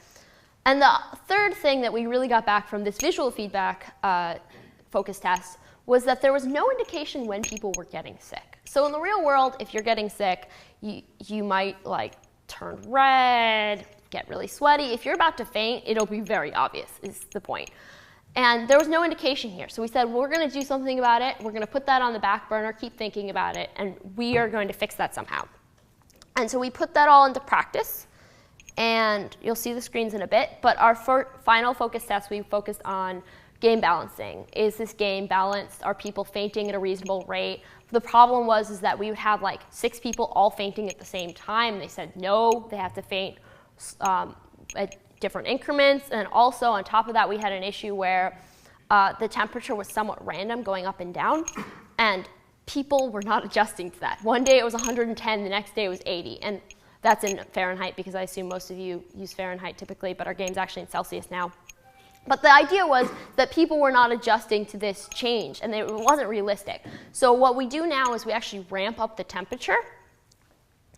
And the third thing that we really got back from this visual feedback focus test was that there was no indication when people were getting sick. So in the real world, if you're getting sick, you might like turn red, get really sweaty. If you're about to faint, it'll be very obvious, is the point. And there was no indication here. So we said, well, we're going to do something about it. We're going to put that on the back burner, keep thinking about it, and we are going to fix that somehow. And so we put that all into practice. And you'll see the screens in a bit. But our final focus test, we focused on game balancing. Is this game balanced? Are people fainting at a reasonable rate? The problem was that we would have like 6 people all fainting at the same time. They said no, they have to faint at different increments. And also on top of that, we had an issue where the temperature was somewhat random, going up and down. And people were not adjusting to that. One day it was 110, the next day it was 80. And that's in Fahrenheit because I assume most of you use Fahrenheit typically, but our game's actually in Celsius now. But the idea was that people were not adjusting to this change, and it wasn't realistic. So what we do now is we actually ramp up the temperature,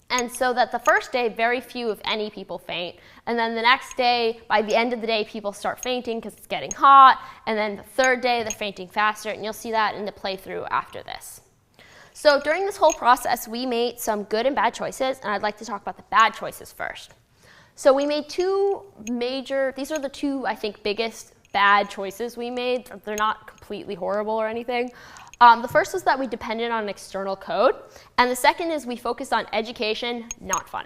and so that the first day, very few, if any, people faint. And then the next day, by the end of the day, people start fainting because it's getting hot. And then the third day, they're fainting faster, and you'll see that in the playthrough after this. So during this whole process, we made some good and bad choices, and I'd like to talk about the bad choices first. So we made these are the 2, I think, biggest bad choices we made. They're not completely horrible or anything. The first was that we depended on external code, and the second is we focused on education, not fun.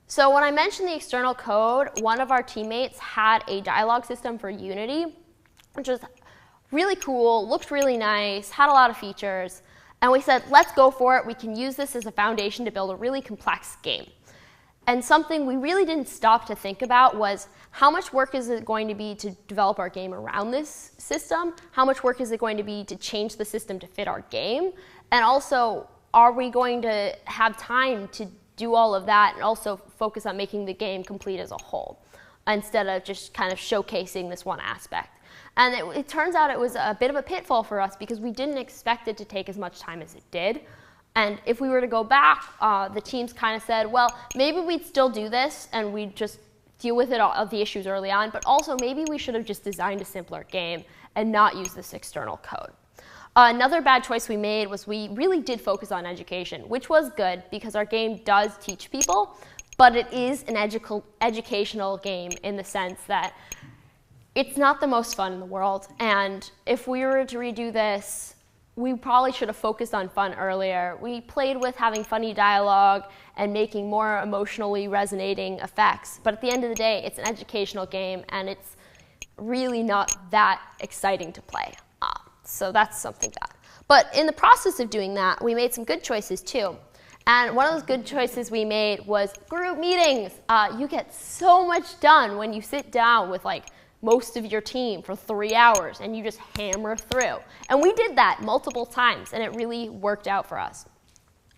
So when I mentioned the external code, one of our teammates had a dialogue system for Unity, which was really cool, looked really nice, had a lot of features. And we said, let's go for it. We can use this as a foundation to build a really complex game. And something we really didn't stop to think about was how much work is it going to be to develop our game around this system? How much work is it going to be to change the system to fit our game? And also, are we going to have time to do all of that and also focus on making the game complete as a whole instead of just kind of showcasing this one aspect? And it turns out it was a bit of a pitfall for us because we didn't expect it to take as much time as it did. And if we were to go back, the teams kind of said, well, maybe we'd still do this and we'd just deal with the issues early on, but also maybe we should have just designed a simpler game and not use this external code. Another bad choice we made was we really did focus on education, which was good because our game does teach people, but it is an educational game in the sense that it's not the most fun in the world. And if we were to redo this, we probably should have focused on fun earlier. We played with having funny dialogue and making more emotionally resonating effects. But at the end of the day, it's an educational game, and it's really not that exciting to play. So that's something bad. But in the process of doing that, we made some good choices too. And one of those good choices we made was group meetings. You get so much done when you sit down with most of your team for 3 hours and you just hammer through. And we did that multiple times, and it really worked out for us.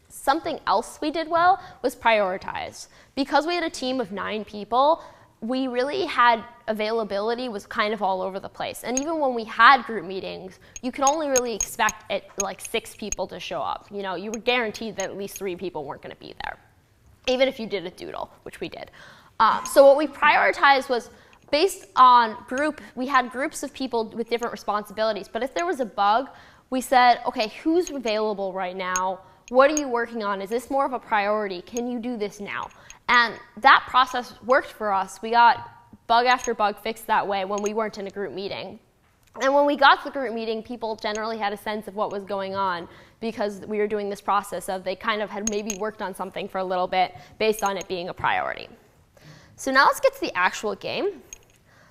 Something else we did well was prioritize. Because we had a team of 9 people, we really had availability was kind of all over the place. And even when we had group meetings, you could only really expect 6 people to show up. You were guaranteed that at least 3 people weren't going to be there, even if you did a doodle, which we did. So what we prioritized was based on we had groups of people with different responsibilities. But if there was a bug, we said, okay, who's available right now? What are you working on? Is this more of a priority? Can you do this now? And that process worked for us. We got bug after bug fixed that way when we weren't in a group meeting. And when we got to the group meeting, people generally had a sense of what was going on because we were doing this process of they kind of had maybe worked on something for a little bit based on it being a priority. So now let's get to the actual game.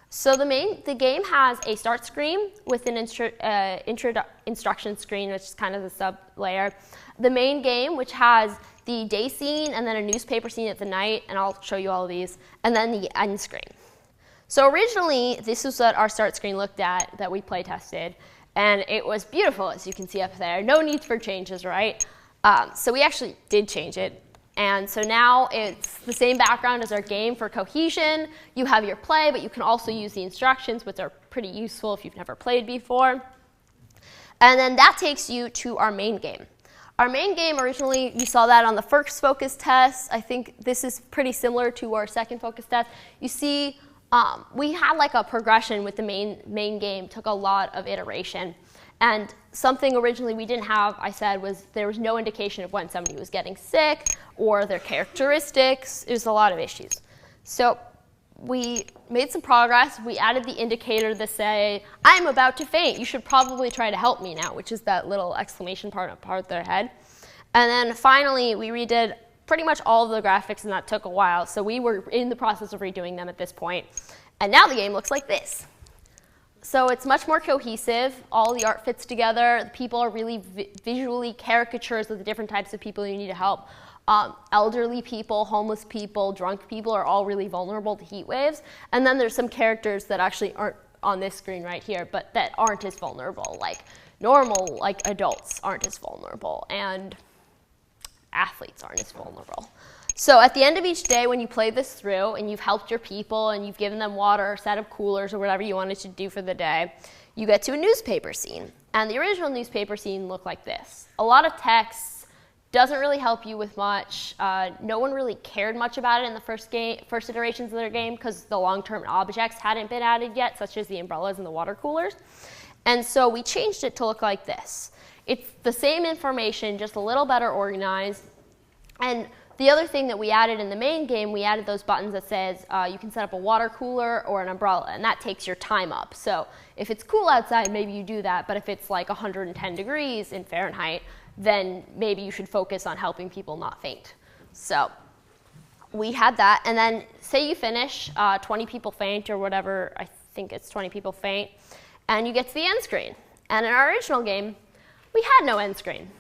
So the game has a start screen with an instruction screen, which is kind of the sub-layer. The main game, which has the day scene and then a newspaper scene at the night, and I'll show you all of these, and then the end screen. So originally, this is what our start screen looked at that we play tested, and it was beautiful, as you can see up there. No need for changes, right? So we actually did change it. And so now it's the same background as our game for cohesion. You have your play, but you can also use the instructions, which are pretty useful if you've never played before. And then that takes you to our main game. Our main game, originally, you saw that on the first focus test. I think this is pretty similar to our second focus test. You see, we had a progression with the main game, took a lot of iteration. And something originally we didn't have, I said, was there was no indication of when somebody was getting sick or their characteristics. There's a lot of issues. So we made some progress. We added the indicator to say, I'm about to faint. You should probably try to help me now, which is that little exclamation part of their head. And then finally, we redid pretty much all of the graphics, and that took a while. So we were in the process of redoing them at this point. And now the game looks like this. So it's much more cohesive. All the art fits together. The people are really visually caricatures of the different types of people you need to help. Elderly people, homeless people, drunk people are all really vulnerable to heat waves. And then there's some characters that actually aren't on this screen right here, but that aren't as vulnerable. Normal adults aren't as vulnerable, and athletes aren't as vulnerable. So at the end of each day, when you play this through and you've helped your people and you've given them water, a set of coolers, or whatever you wanted to do for the day, you get to a newspaper scene. And the original newspaper scene looked like this. A lot of text, doesn't really help you with much. No one really cared much about it in the first iterations of their game because the long-term objects hadn't been added yet, such as the umbrellas and the water coolers. And so we changed it to look like this. It's the same information, just a little better organized. And the other thing that we added in the main game, we added those buttons that says you can set up a water cooler or an umbrella, and that takes your time up. So if it's cool outside, maybe you do that, but if it's 110 degrees in Fahrenheit, then maybe you should focus on helping people not faint. So we had that, and then say you finish, 20 people faint or whatever, I think it's 20 people faint, and you get to the end screen. And in our original game, we had no end screen.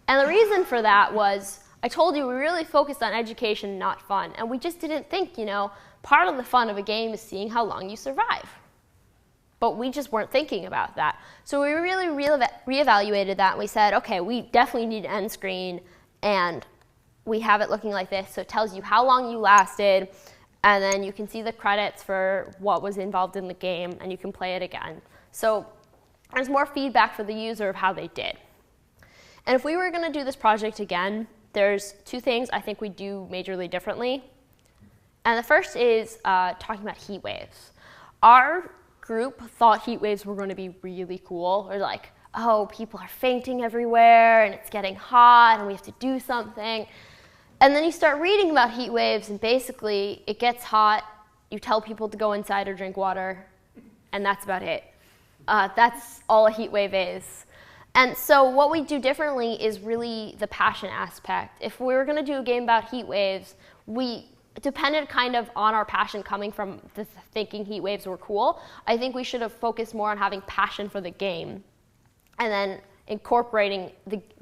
And the reason for that was, I told you we really focused on education, not fun. And we just didn't think, part of the fun of a game is seeing how long you survive. but we just weren't thinking about that. So we really reevaluated that, and we said, okay, we definitely need an end screen, and we have it looking like this, so it tells you how long you lasted, and then you can see the credits for what was involved in the game, and you can play it again. So there's more feedback for the user of how they did. And if we were going to do this project again, there's two things I think we'd do majorly differently. And the first is talking about heat waves. Our group thought heat waves were going to be really cool. We're like, oh, people are fainting everywhere, and it's getting hot, and we have to do something. And then you start reading about heat waves, and basically it gets hot, you tell people to go inside or drink water, and that's about it. That's all a heat wave is. And so what we do differently is really the passion aspect. If we were going to do a game about heat waves, we depended kind of on our passion coming from the thinking heat waves were cool. I think we should have focused more on having passion for the game, and then incorporating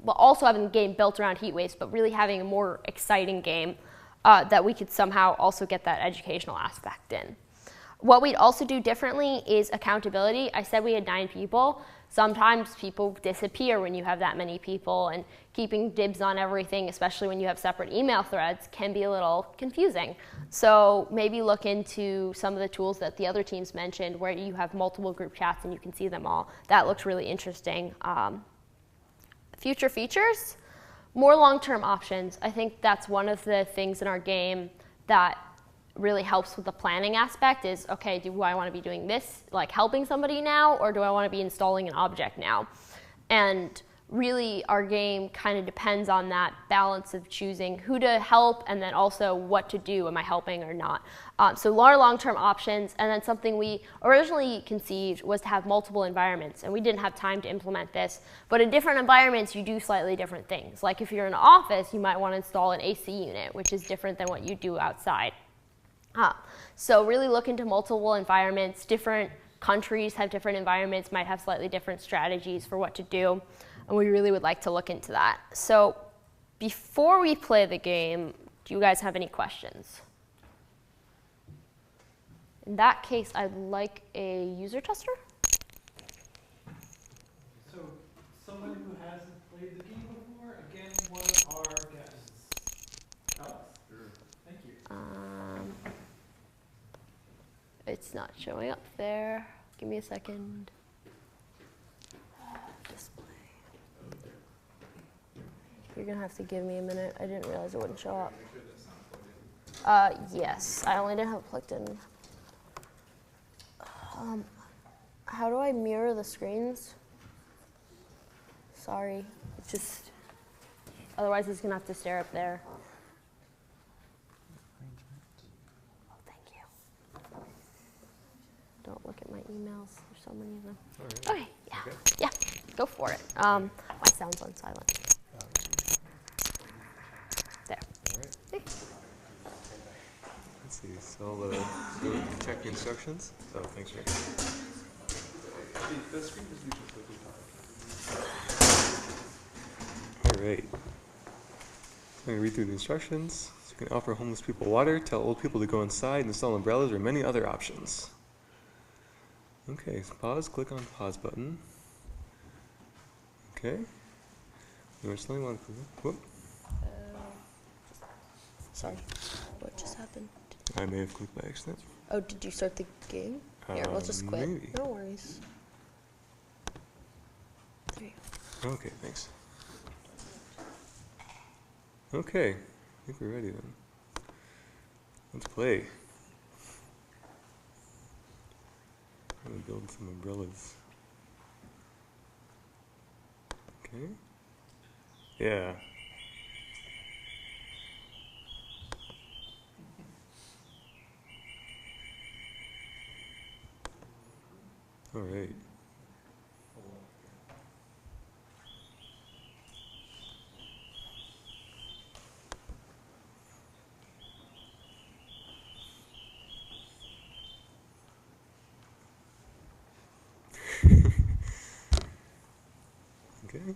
also having the game built around heat waves, but really having a more exciting game that we could somehow also get that educational aspect in. What we'd also do differently is accountability. I said we had 9 people. Sometimes people disappear when you have that many people, and keeping dibs on everything, especially when you have separate email threads, can be a little confusing. So maybe look into some of the tools that the other teams mentioned where you have multiple group chats and you can see them all. That looks really interesting. Future features, more long-term options. I think that's one of the things in our game that really helps with the planning aspect is, okay, do I want to be doing this, like helping somebody now, or do I want to be installing an object now? And really our game kind of depends on that balance of choosing who to help and then also what to do, am I helping or not? So a lot of long-term options, and then something we originally conceived was to have multiple environments, and we didn't have time to implement this, but in different environments you do slightly different things. Like if you're in an office, you might want to install an AC unit, which is different than what you do outside. So really look into multiple environments. Different countries have different environments, might have slightly different strategies for what to do, and we really would like to look into that. So before we play the game, do you guys have any questions? In that case, I'd like a user tester. So someone who hasn't played the game before, again, one of our guests. Alex? Sure. Thank you. It's not showing up there. Give me a second. Display. You're gonna have to give me a minute. I didn't realize it wouldn't show up. Yes, I only didn't have it plugged in. How do I mirror the screens? Sorry, it's just, otherwise he's gonna have to stare up there. Don't look at my emails. There's so many of them. All right. Okay, yeah. Okay. Yeah, go for it. My sound's on silent. There. All right. Let's see. So I'll go check the instructions. Oh, thanks, Rick. The screen is usually clicking. All right. I'm going to read through the instructions. So you can offer homeless people water, tell old people to go inside, install umbrellas, or many other options. Okay, so pause, click on the pause button. Okay. You want to whoop. Sorry, what just happened? I may have clicked by accident. Oh, did you start the game? Here, let's just quit. Maybe. No worries. There you go. Okay, thanks. Okay, I think we're ready then. Let's play. I'm gonna build some umbrellas. Okay. Yeah. All right. Okay.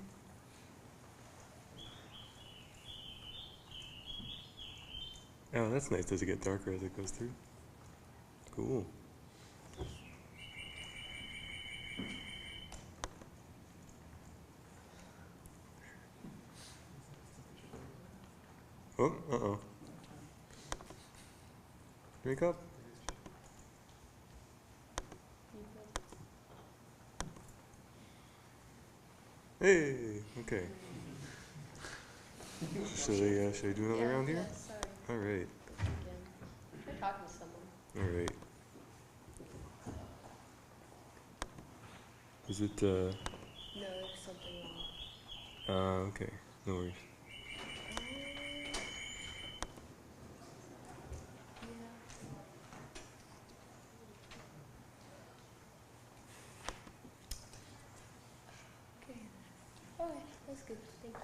Oh, that's nice. Does it get darker as it goes through? Cool. Oh, uh-oh. Drink up. Hey, okay. Should I do another round here? Sorry. All right. Try talking to someone. All right. Is it, No, there's something wrong. okay. No worries. Okay. Okay, that's good. Thank you.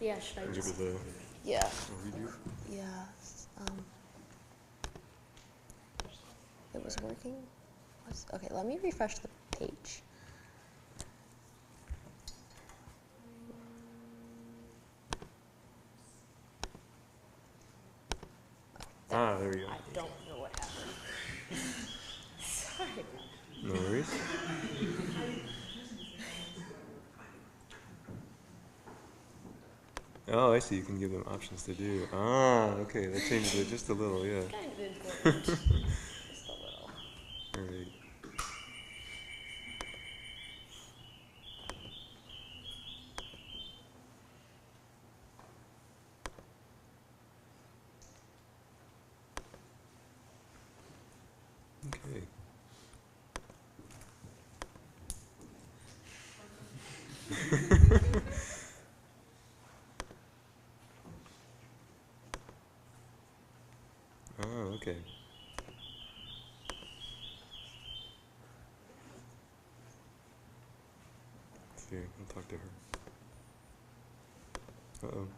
Yeah, should I Give just? it Yeah. redo. Yeah. It was working. Okay, let me refresh the page. There we go. I don't know what happened. Sorry. No worries. Oh, I see. You can give them options to do. Okay. That changes it just a little, yeah. Kind of important. Just a little. All right. Okay. Okay. Let's see, I'll talk to her. Uh-oh.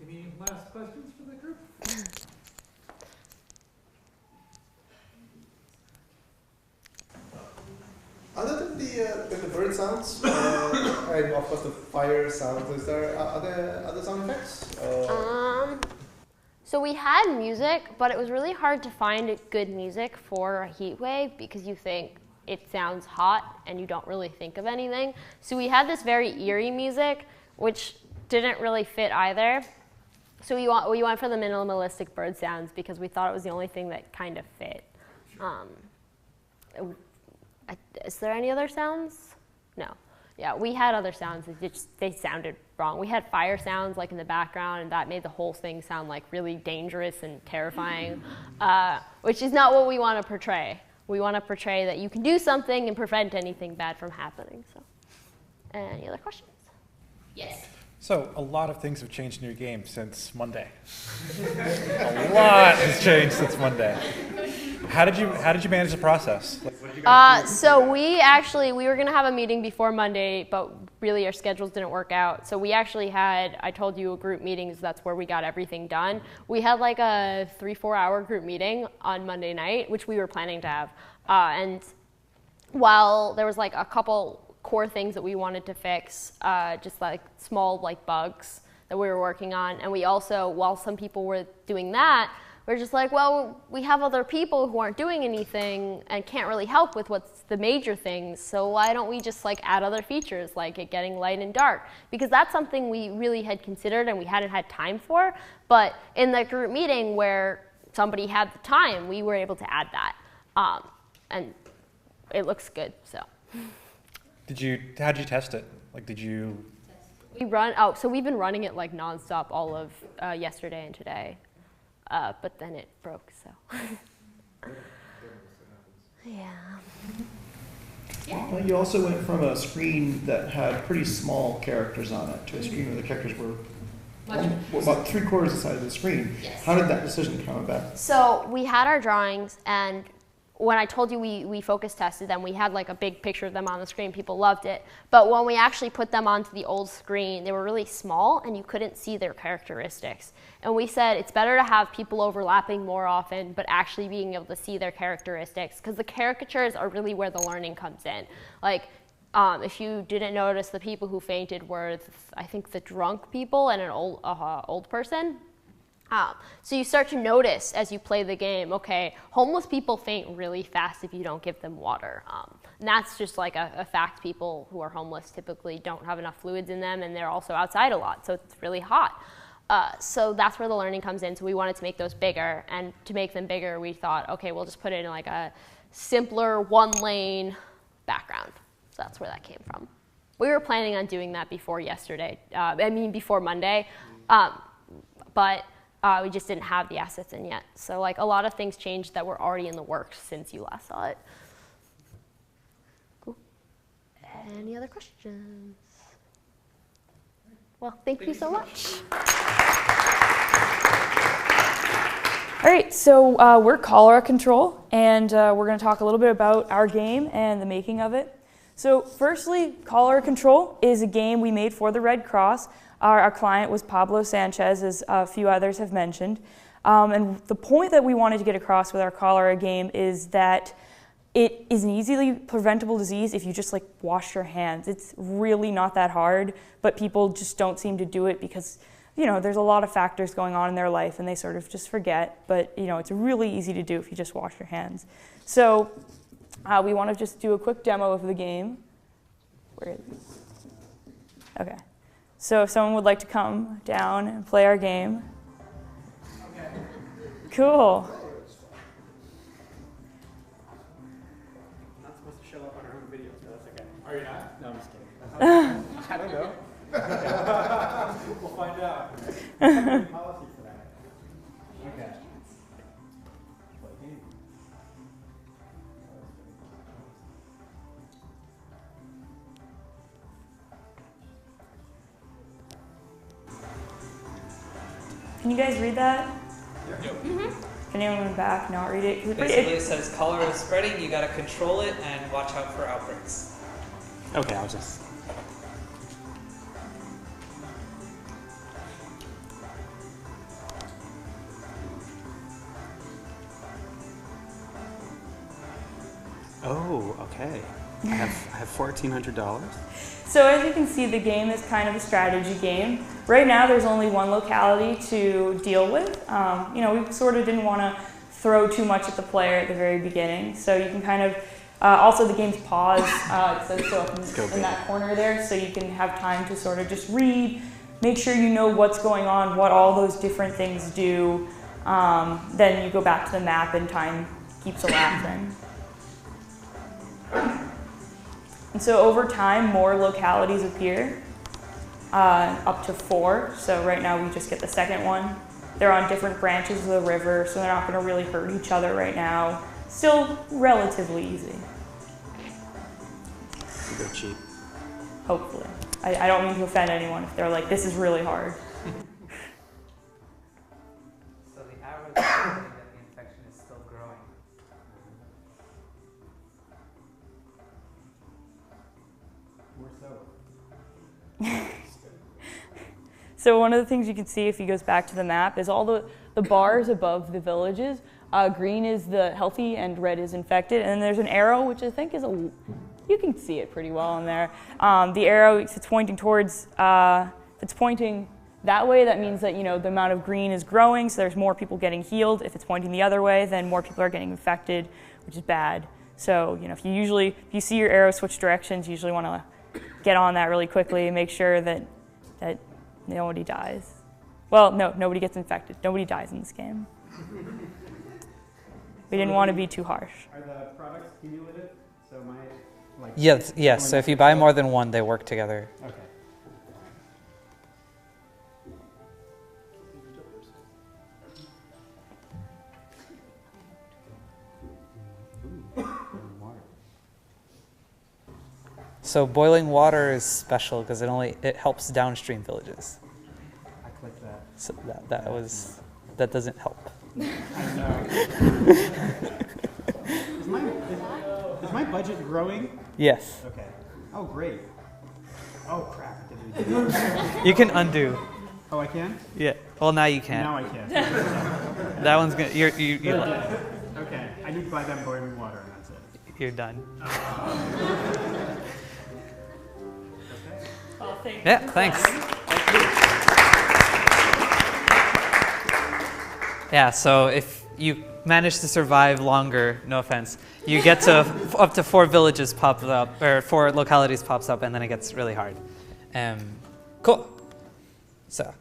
Any last questions for the group? Other than the bird sounds and of course the fire sounds, is there other sound effects? So we had music, but it was really hard to find good music for a heat wave because you think it sounds hot and you don't really think of anything. So we had this very eerie music, which didn't really fit either. So we went for the minimalistic bird sounds because we thought it was the only thing that kind of fit. Is there any other sounds? No. Yeah, we had other sounds. They sounded wrong. We had fire sounds like in the background, and that made the whole thing sound like really dangerous and terrifying, which is not what we want to portray. We want to portray that you can do something and prevent anything bad from happening. So, any other questions? Yes. So, a lot of things have changed in your game since Monday. A lot has changed since Monday. How did you manage the process? Like, what did you guys do? So we were going to have a meeting before Monday, but really our schedules didn't work out. So we actually had, I told you, a group meeting, so that's where we got everything done. We had like a 3-4 hour group meeting on Monday night, which we were planning to have. And while there was like a couple core things that we wanted to fix, just like small like bugs that we were working on. And we also, while some people were doing that, we're just like, well, we have other people who aren't doing anything and can't really help with what's the major things, so why don't we just like add other features like it getting light and dark? Because that's something we really had considered and we hadn't had time for, but in the group meeting where somebody had the time, we were able to add that. And it looks good, so. How'd you test it? Like, did you? So we've been running it like nonstop all of yesterday and today. But then it broke, so. Yeah. Well, you also went from a screen that had pretty small characters on it to a screen where the characters were about 3/4 the size of the screen. Yes. How did that decision come about? So we had our drawings, and when I told you we focus tested them, we had like a big picture of them on the screen. People loved it. But when we actually put them onto the old screen, they were really small and you couldn't see their characteristics. And we said it's better to have people overlapping more often, but actually being able to see their characteristics, because the caricatures are really where the learning comes in. Like, if you didn't notice, the people who fainted were, I think, the drunk people and an old person. So you start to notice as you play the game, okay, homeless people faint really fast if you don't give them water. And that's just like a fact. People who are homeless typically don't have enough fluids in them, and they're also outside a lot, so it's really hot. So that's where the learning comes in. So we wanted to make those bigger, and to make them bigger, we thought, okay, we'll just put it in like a simpler one-lane background. So that's where that came from. We were planning on doing that before before Monday, but we just didn't have the assets in yet. So like a lot of things changed that were already in the works since you last saw it. Cool. Any other questions? Well, thank you so much. All right, so we're Cholera Control, and we're going to talk a little bit about our game and the making of it. So firstly, Cholera Control is a game we made for the Red Cross. Our client was Pablo Sanchez, as a few others have mentioned. And the point that we wanted to get across with our cholera game is that it is an easily preventable disease if you just like wash your hands. It's really not that hard, but people just don't seem to do it because, you know, there's a lot of factors going on in their life and they sort of just forget. But, you know, it's really easy to do if you just wash your hands. So we want to just do a quick demo of the game. Where is it? Okay. So if someone would like to come down and play our game. Okay. Cool. Not supposed to show up on our own videos, but that's okay. Are you not? No, I'm just kidding. I don't know. We'll find out. Policy for that. Okay. Can you guys read that? Yep. Mm-hmm. Can anyone in the back not read it? Basically, it says cholera is spreading, you gotta control it and watch out for outbreaks. Okay, I'll just. Oh, okay. I have $1,400. So as you can see, the game is kind of a strategy game. Right now, there's only one locality to deal with. You know, we sort of didn't want to throw too much at the player at the very beginning. So you can kind of, also the game's pause, it says so up in that corner there, so you can have time to sort of just read, make sure you know what's going on, what all those different things do. Then you go back to the map and time keeps elapsing. And so over time, more localities appear, up to 4. So right now we just get the second one. They're on different branches of the river, so they're not going to really hurt each other right now. Still relatively easy. Go cheap. Hopefully. I don't mean to offend anyone if they're like, this is really hard. So the arrow is showing that the infection is still growing. So one of the things you can see if he goes back to the map is all the bars above the villages. Green is the healthy and red is infected. And then there's an arrow, which I think is you can see it pretty well in there. The arrow, if it's pointing towards, if it's pointing that way, that means that, you know, the amount of green is growing, so there's more people getting healed. If it's pointing the other way, then more people are getting infected, which is bad. So, you know, if you see your arrow switch directions, you usually want to get on that really quickly and make sure that nobody dies. Well, no, nobody gets infected. Nobody dies in this game. We didn't want to be too harsh. Are the products cumulative? So Yes. So if you buy more than one, they work together. Okay. So boiling water is special because it helps downstream villages. I clicked that. So that doesn't help. I know. Isn't my budget growing? Yes. Okay. Oh, great. Oh, crap. You can undo. Oh, I can? Yeah. Well, now you can. Now I can. That one's good. You Okay. I need to buy them boiling water, and that's it. You're done. Oh, thank you. Yeah, thanks. Yeah, so if you manage to survive longer, no offense, you get to up to 4 villages pop up, or 4 localities pops up, and then it gets really hard. Cool. So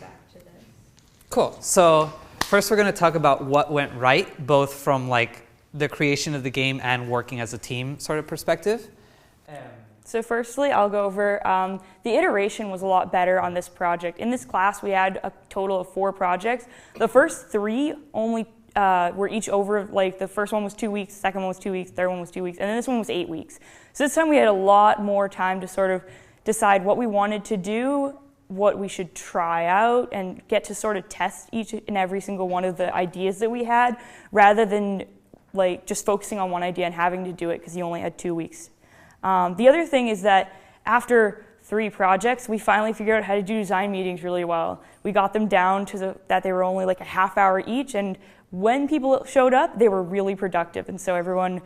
back to this. Cool. So first we're going to talk about what went right, both from like the creation of the game and working as a team sort of perspective. So firstly, I'll go over the iteration was a lot better on this project. In this class, we had a total of 4 projects. The first 3 only were each over, like the first one was 2 weeks, second one was 2 weeks, third one was 2 weeks, and then this one was 8 weeks. So this time we had a lot more time to sort of decide what we wanted to do, what we should try out, and get to sort of test each and every single one of the ideas that we had, rather than like just focusing on one idea and having to do it because you only had 2 weeks. The other thing is that after 3 projects, we finally figured out how to do design meetings really well. We got them down to that they were only like a half hour each, and when people showed up, they were really productive. And so everyone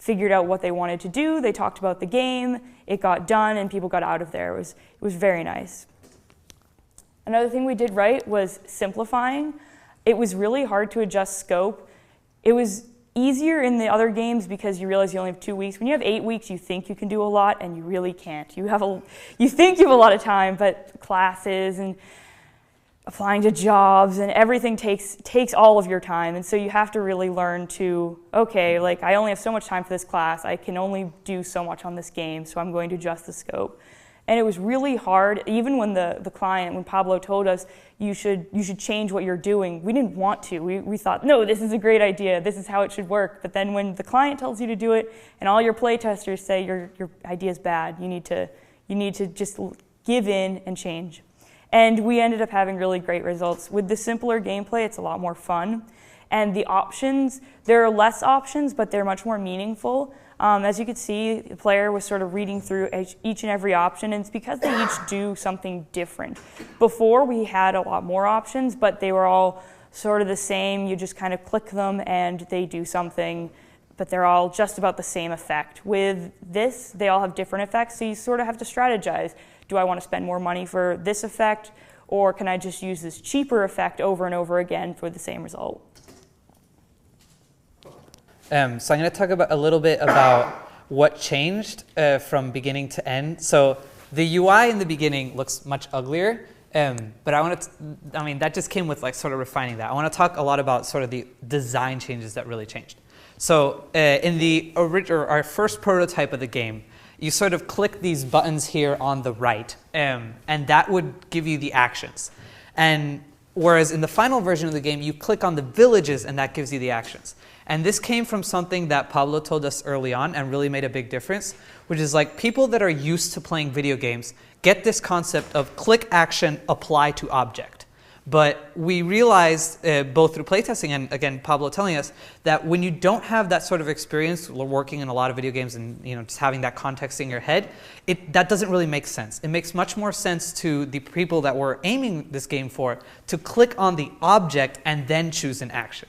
figured out what they wanted to do. They talked about the game. It got done, and people got out of there. It was very nice. Another thing we did right was simplifying. It was really hard to adjust scope. It was easier in the other games because you realize you only have 2 weeks. When you have 8 weeks, you think you can do a lot, and you really can't. You think you have a lot of time, but classes and applying to jobs and everything takes all of your time. And so you have to really learn to, okay, like I only have so much time for this class. I can only do so much on this game, so I'm going to adjust the scope. And it was really hard, even when the client, when Pablo told us, you should change what you're doing, we didn't want to. We thought, no, this is a great idea, this is how it should work. But then when the client tells you to do it, and all your play testers say your idea is bad, you need to just give in and change. And we ended up having really great results. With the simpler gameplay, it's a lot more fun. And the options, there are less options, but they're much more meaningful. As you could see, the player was sort of reading through each and every option, and it's because they each do something different. Before, we had a lot more options, but they were all sort of the same. You just kind of click them, and they do something, but they're all just about the same effect. With this, they all have different effects, so you sort of have to strategize. Do I want to spend more money for this effect, or can I just use this cheaper effect over and over again for the same result? So I'm going to talk a little bit about what changed from beginning to end. So the UI in the beginning looks much uglier, but that just came with like sort of refining that. I want to talk a lot about sort of the design changes that really changed. So in our first prototype of the game, you sort of click these buttons here on the right, and that would give you the actions. And whereas in the final version of the game, you click on the villages, and that gives you the actions. And this came from something that Pablo told us early on and really made a big difference, which is like people that are used to playing video games get this concept of click action, apply to object. But we realized both through playtesting and again Pablo telling us that when you don't have that sort of experience working in a lot of video games and just having that context in your head, that doesn't really make sense. It makes much more sense to the people that we're aiming this game for to click on the object and then choose an action.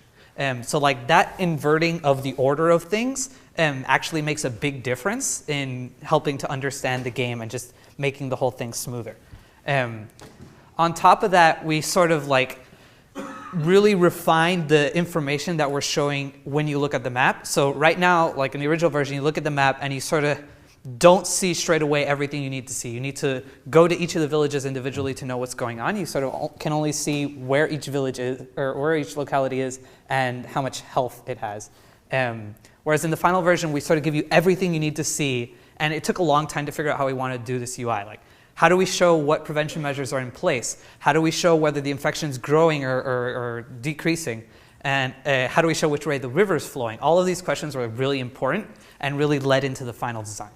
So like that inverting of the order of things actually makes a big difference in helping to understand the game and just making the whole thing smoother. On top of that, we sort of like really refined the information that we're showing when you look at the map. So right now, like in the original version, you look at the map and you sort of don't see straight away everything you need to see. You need to go to each of the villages individually to know what's going on. You sort of can only see where each village is, or where each locality is, and how much health it has. Whereas in the final version, we sort of give you everything you need to see, and it took a long time to figure out how we want to do this UI. Like, how do we show what prevention measures are in place? How do we show whether the infection is growing or decreasing? And how do we show which way the river is flowing? All of these questions were really important and really led into the final design.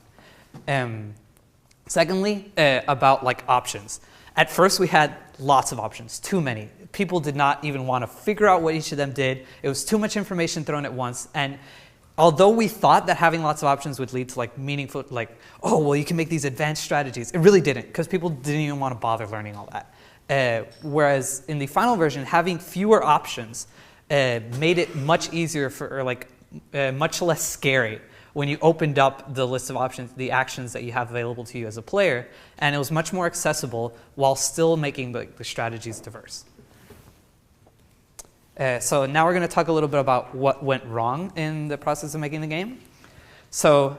Secondly, about like options. At first we had lots of options, too many. People did not even want to figure out what each of them did. It was too much information thrown at once. And although we thought that having lots of options would lead to like meaningful, like, oh, well, you can make these advanced strategies, it really didn't, because people didn't even want to bother learning all that. Whereas in the final version, having fewer options made it much easier for, or like much less scary when you opened up the list of options, the actions that you have available to you as a player, and it was much more accessible while still making the strategies diverse. So now we're going to talk a little bit about what went wrong in the process of making the game. So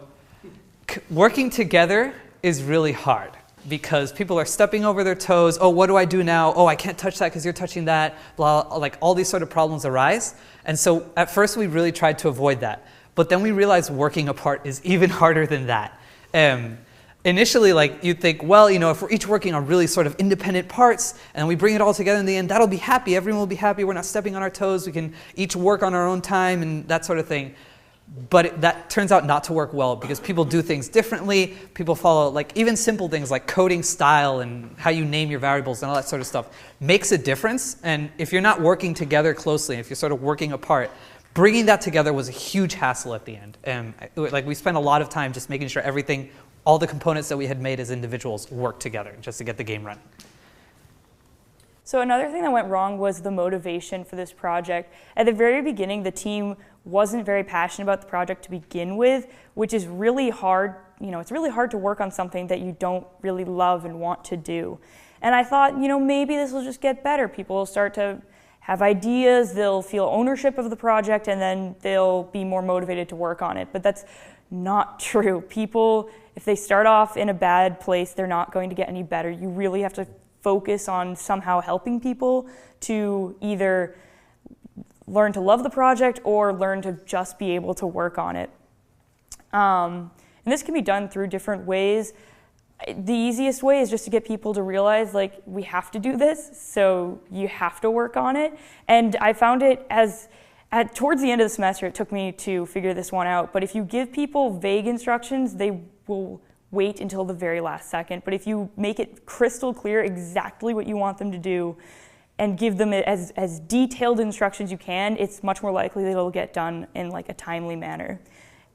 working together is really hard because people are stepping over their toes. Oh, what do I do now? Oh, I can't touch that because you're touching that. Blah, like all these sort of problems arise. And so at first we really tried to avoid that. But then we realized working apart is even harder than that. Initially, like you'd think, well, you know, if we're each working on really sort of independent parts and we bring it all together in the end, that'll be happy. Everyone will be happy. We're not stepping on our toes. We can each work on our own time and that sort of thing. But that turns out not to work well because people do things differently. People follow, like even simple things like coding style and how you name your variables and all that sort of stuff makes a difference. And if you're not working together closely, if you're sort of working apart, bringing that together was a huge hassle at the end. Like we spent a lot of time just making sure everything, all the components that we had made as individuals worked together just to get the game running. So another thing that went wrong was the motivation for this project. At the very beginning, the team wasn't very passionate about the project to begin with, which is really hard. You know, it's really hard to work on something that you don't really love and want to do. And I thought, you know, maybe this will just get better. People will start to have ideas, they'll feel ownership of the project, and then they'll be more motivated to work on it. But that's not true. People, if they start off in a bad place, they're not going to get any better. You really have to focus on somehow helping people to either learn to love the project or learn to just be able to work on it. And this can be done through different ways. The easiest way is just to get people to realize, like, we have to do this, so you have to work on it. And I found it towards the end of the semester, it took me to figure this one out, but if you give people vague instructions, they will wait until the very last second. But if you make it crystal clear exactly what you want them to do and give them as detailed instructions you can, it's much more likely that it'll get done in like a timely manner.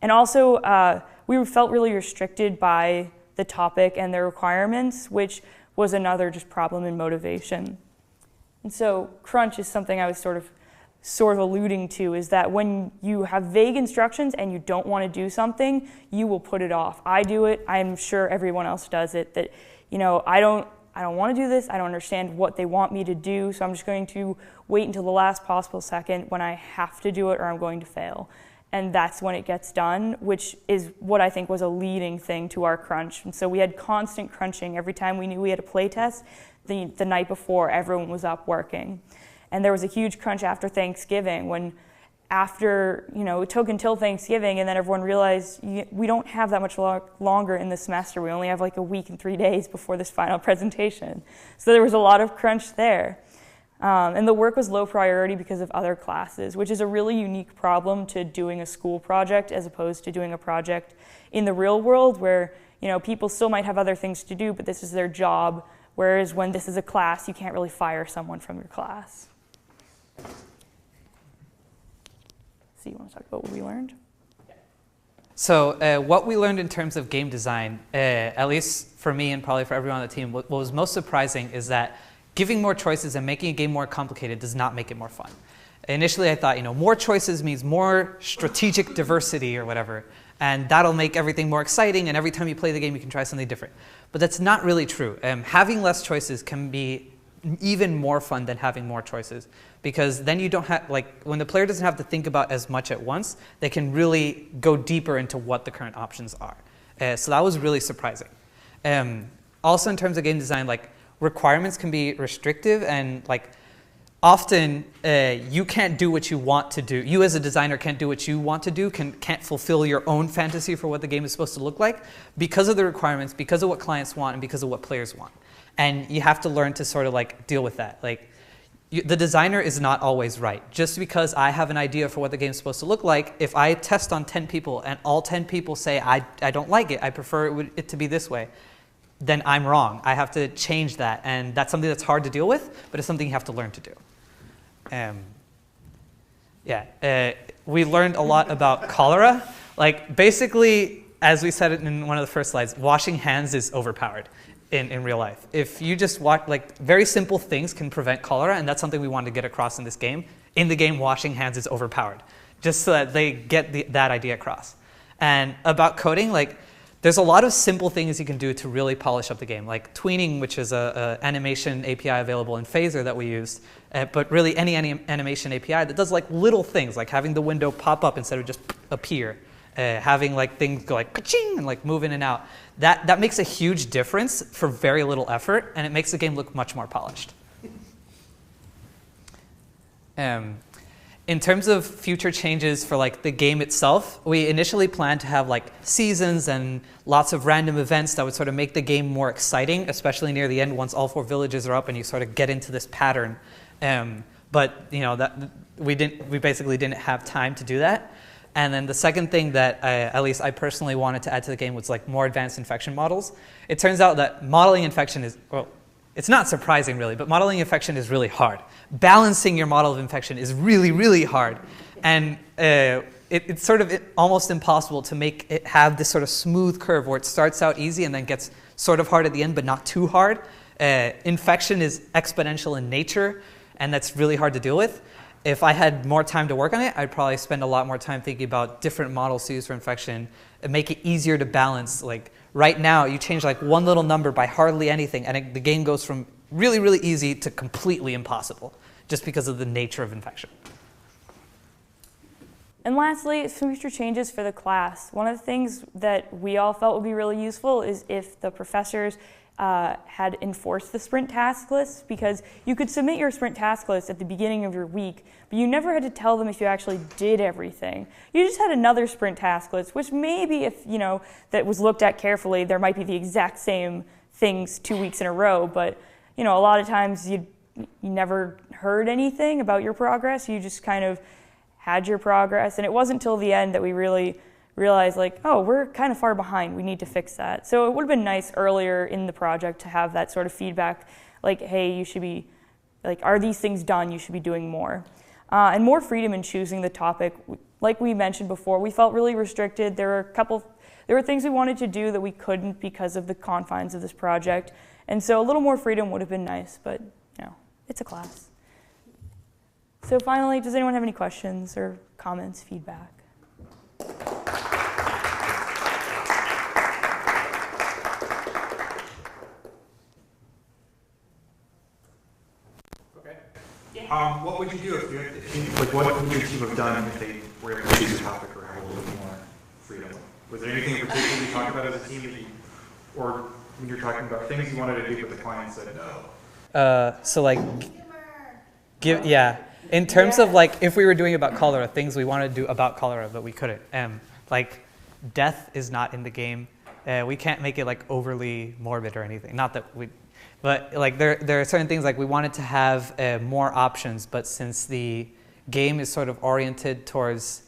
And also, we felt really restricted by the topic and their requirements, which was another just problem in motivation. And so crunch is something I was sort of alluding to, is that when you have vague instructions and you don't want to do something, you will put it off. I do it, I'm sure everyone else does it, that, you know, I don't want to do this, I don't understand what they want me to do, so I'm just going to wait until the last possible second when I have to do it or I'm going to fail. And that's when it gets done, which is what I think was a leading thing to our crunch. And so we had constant crunching. Every time we knew we had a play test, the night before, everyone was up working. And there was a huge crunch after Thanksgiving when it took until Thanksgiving and then everyone realized we don't have that much longer in the semester. We only have like a week and 3 days before this final presentation. So there was a lot of crunch there. And the work was low priority because of other classes, which is a really unique problem to doing a school project as opposed to doing a project in the real world where, you know, people still might have other things to do, but this is their job. Whereas when this is a class, you can't really fire someone from your class. So you want to talk about what we learned? So what we learned in terms of game design, at least for me and probably for everyone on the team, what was most surprising is that giving more choices and making a game more complicated does not make it more fun. Initially I thought, you know, more choices means more strategic diversity or whatever, and that'll make everything more exciting, and every time you play the game you can try something different. But that's not really true. Having less choices can be even more fun than having more choices, because then you don't have, like, when the player doesn't have to think about as much at once, they can really go deeper into what the current options are. So that was really surprising. Also in terms of game design, like, requirements can be restrictive, and like often you can't do what you want to do. You as a designer can't do what you want to do, can't fulfill your own fantasy for what the game is supposed to look like because of the requirements, because of what clients want, and because of what players want. And you have to learn to sort of like deal with that. Like the designer is not always right. Just because I have an idea for what the game is supposed to look like, if I test on 10 people and all 10 people say I don't like it, I prefer it to be this way, then I'm wrong. I have to change that, and that's something that's hard to deal with, but it's something you have to learn to do. We learned a lot about cholera. Like, basically, as we said it in one of the first slides, washing hands is overpowered in real life. If you just watch, like, very simple things can prevent cholera, and that's something we wanted to get across in this game. In the game, washing hands is overpowered, just so that they get that idea across. And about coding, like, there's a lot of simple things you can do to really polish up the game, like tweening, which is a animation API available in Phaser that we used, but really any animation API that does like little things, like having the window pop up instead of just appear, having like things go like ka-ching and like move in and out. That makes a huge difference for very little effort, and it makes the game look much more polished. In terms of future changes for like the game itself, we initially planned to have like seasons and lots of random events that would sort of make the game more exciting, especially near the end once all 4 villages are up and you sort of get into this pattern. But you know that we basically didn't have time to do that. And then the second thing that at least I personally wanted to add to the game was like more advanced infection models. It turns out that modeling infection is, well, it's not surprising really, but modeling infection is really hard. Balancing your model of infection is really, really hard. And it's sort of almost impossible to make it have this sort of smooth curve where it starts out easy and then gets sort of hard at the end, but not too hard. Infection is exponential in nature, and that's really hard to deal with. If I had more time to work on it, I'd probably spend a lot more time thinking about different models to use for infection and make it easier to balance. Like right now, you change like one little number by hardly anything, and the game goes from really, really easy to completely impossible, just because of the nature of infection. And lastly, future changes for the class. One of the things that we all felt would be really useful is if the professors had enforced the sprint task list, because you could submit your sprint task list at the beginning of your week, but you never had to tell them if you actually did everything. You just had another sprint task list, which maybe if, you know, that was looked at carefully, there might be the exact same things 2 weeks in a row, but you know, a lot of times you never heard anything about your progress. You just kind of had your progress, and it wasn't until the end that we really realized, like, oh, we're kind of far behind. We need to fix that. So it would have been nice earlier in the project to have that sort of feedback, like, hey, you should be, like, are these things done? You should be doing more. And more freedom in choosing the topic. Like we mentioned before, we felt really restricted. There were things we wanted to do that we couldn't because of the confines of this project. And so a little more freedom would have been nice, but you know, it's a class. So finally, does anyone have any questions or comments, feedback? What would you do if you had, like, what would your team have done if they were able to choose a topic or have a little bit more freedom? Was there anything in particular you talked about as a team that you, or when you're talking about things you wanted to do but the client said no? So like, in terms of like, if we were doing about cholera, things we wanted to do about cholera but we couldn't. Like, death is not in the game. We can't make it like overly morbid or anything. Not that we. But like there are certain things like we wanted to have more options, but since the game is sort of oriented towards,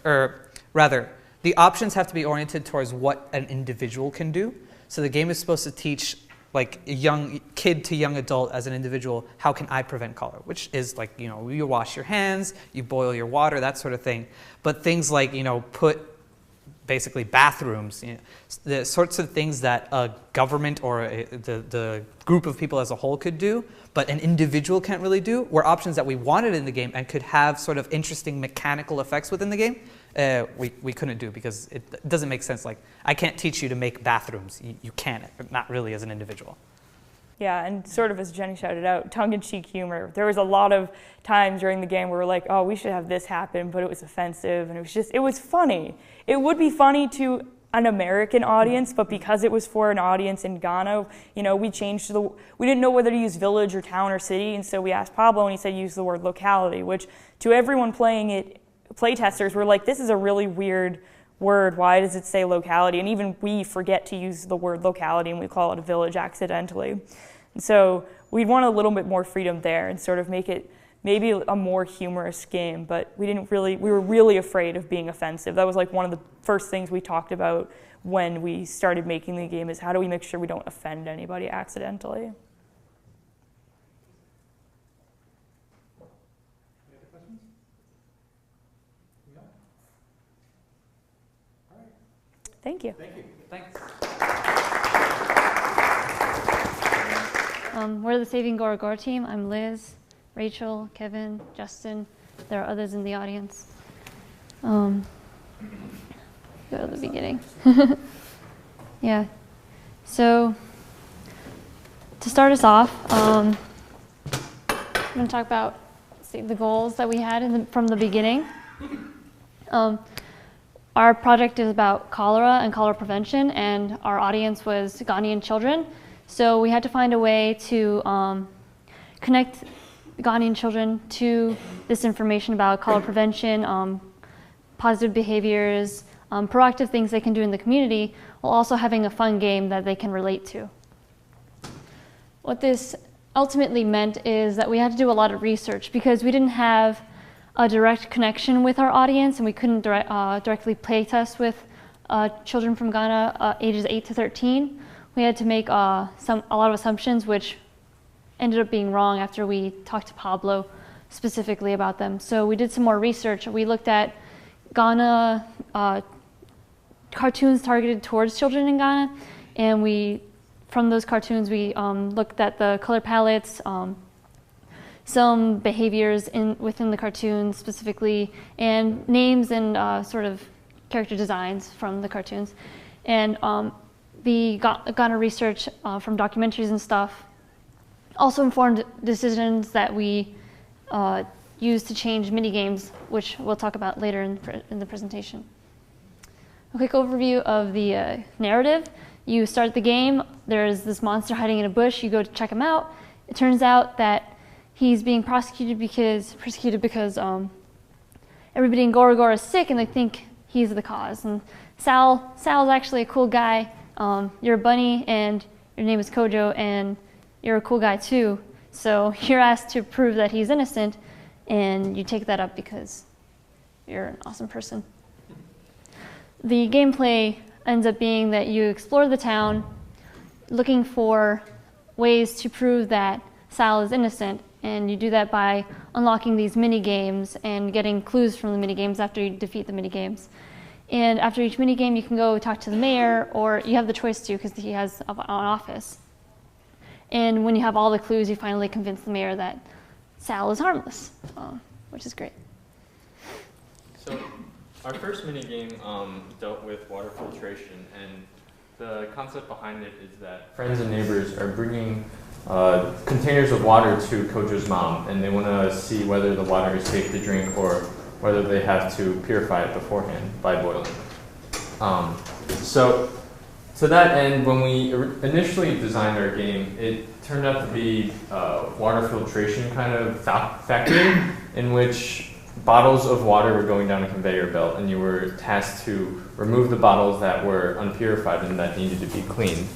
or rather, the options have to be oriented towards what an individual can do. So the game is supposed to teach like a young kid to young adult as an individual, how can I prevent cholera? Which is like, you know, you wash your hands, you boil your water, that sort of thing. But things like, you know, put basically bathrooms, you know, the sorts of things that a government or the group of people as a whole could do, but an individual can't really do, were options that we wanted in the game and could have sort of interesting mechanical effects within the game. We couldn't do because it doesn't make sense. Like, I can't teach you to make bathrooms. You can't, not really as an individual. Yeah, and sort of as Jenny shouted out, tongue-in-cheek humor. There was a lot of times during the game where we're like, oh, we should have this happen, but it was offensive, and it was funny. It would be funny to an American audience, but because it was for an audience in Ghana, you know, we didn't know whether to use village or town or city, and so we asked Pablo, and he said use the word locality, which to everyone playing it, playtesters were like, this is a really weird word. Why does it say locality? And even we forget to use the word locality, and we call it a village accidentally. And so we'd want a little bit more freedom there and sort of make it maybe a more humorous game, but we were really afraid of being offensive. That was like one of the first things we talked about when we started making the game, is how do we make sure we don't offend anybody accidentally. Thank you. Thank you. Thanks. We're the Saving Gora Gora team. I'm Liz, Rachel, Kevin, Justin. There are others in the audience. Go to the beginning. Yeah. So to start us off, I'm going to talk about the goals that we had from the beginning. Our project is about cholera and cholera prevention, and our audience was Ghanaian children. So we had to find a way to connect Ghanaian children to this information about cholera prevention, positive behaviors, proactive things they can do in the community, while also having a fun game that they can relate to. What this ultimately meant is that we had to do a lot of research because we didn't have a direct connection with our audience, and we couldn't directly play test with children from Ghana ages 8 to 13. We had to make a lot of assumptions, which ended up being wrong after we talked to Pablo specifically about them. So we did some more research. We looked at Ghana cartoons targeted towards children in Ghana, and from those cartoons we looked at the color palettes, some behaviors within the cartoons specifically, and names and sort of character designs from the cartoons. And the Ghana research from documentaries and stuff also informed decisions that we used to change mini games, which we'll talk about later in the presentation. A quick overview of the narrative. You start the game, there's this monster hiding in a bush, you go to check him out. It turns out that he's being persecuted because everybody in Gora Gora is sick and they think he's the cause. And Sal's actually a cool guy. You're a bunny and your name is Kojo and you're a cool guy too. So you're asked to prove that he's innocent, and you take that up because you're an awesome person. The gameplay ends up being that you explore the town looking for ways to prove that Sal is innocent, and you do that by unlocking these mini games and getting clues from the mini games after you defeat the mini games. And after each mini game, you can go talk to the mayor, or you have the choice to because he has an office. And when you have all the clues, you finally convince the mayor that Sal is harmless, which is great. So our first mini game dealt with water filtration, and the concept behind it is that friends and neighbors are bringing containers of water to Kojo's mom, and they want to see whether the water is safe to drink or whether they have to purify it beforehand by boiling. So to that end, when we initially designed our game, it turned out to be a water filtration kind of factory in which bottles of water were going down a conveyor belt, and you were tasked to remove the bottles that were unpurified and that needed to be cleaned.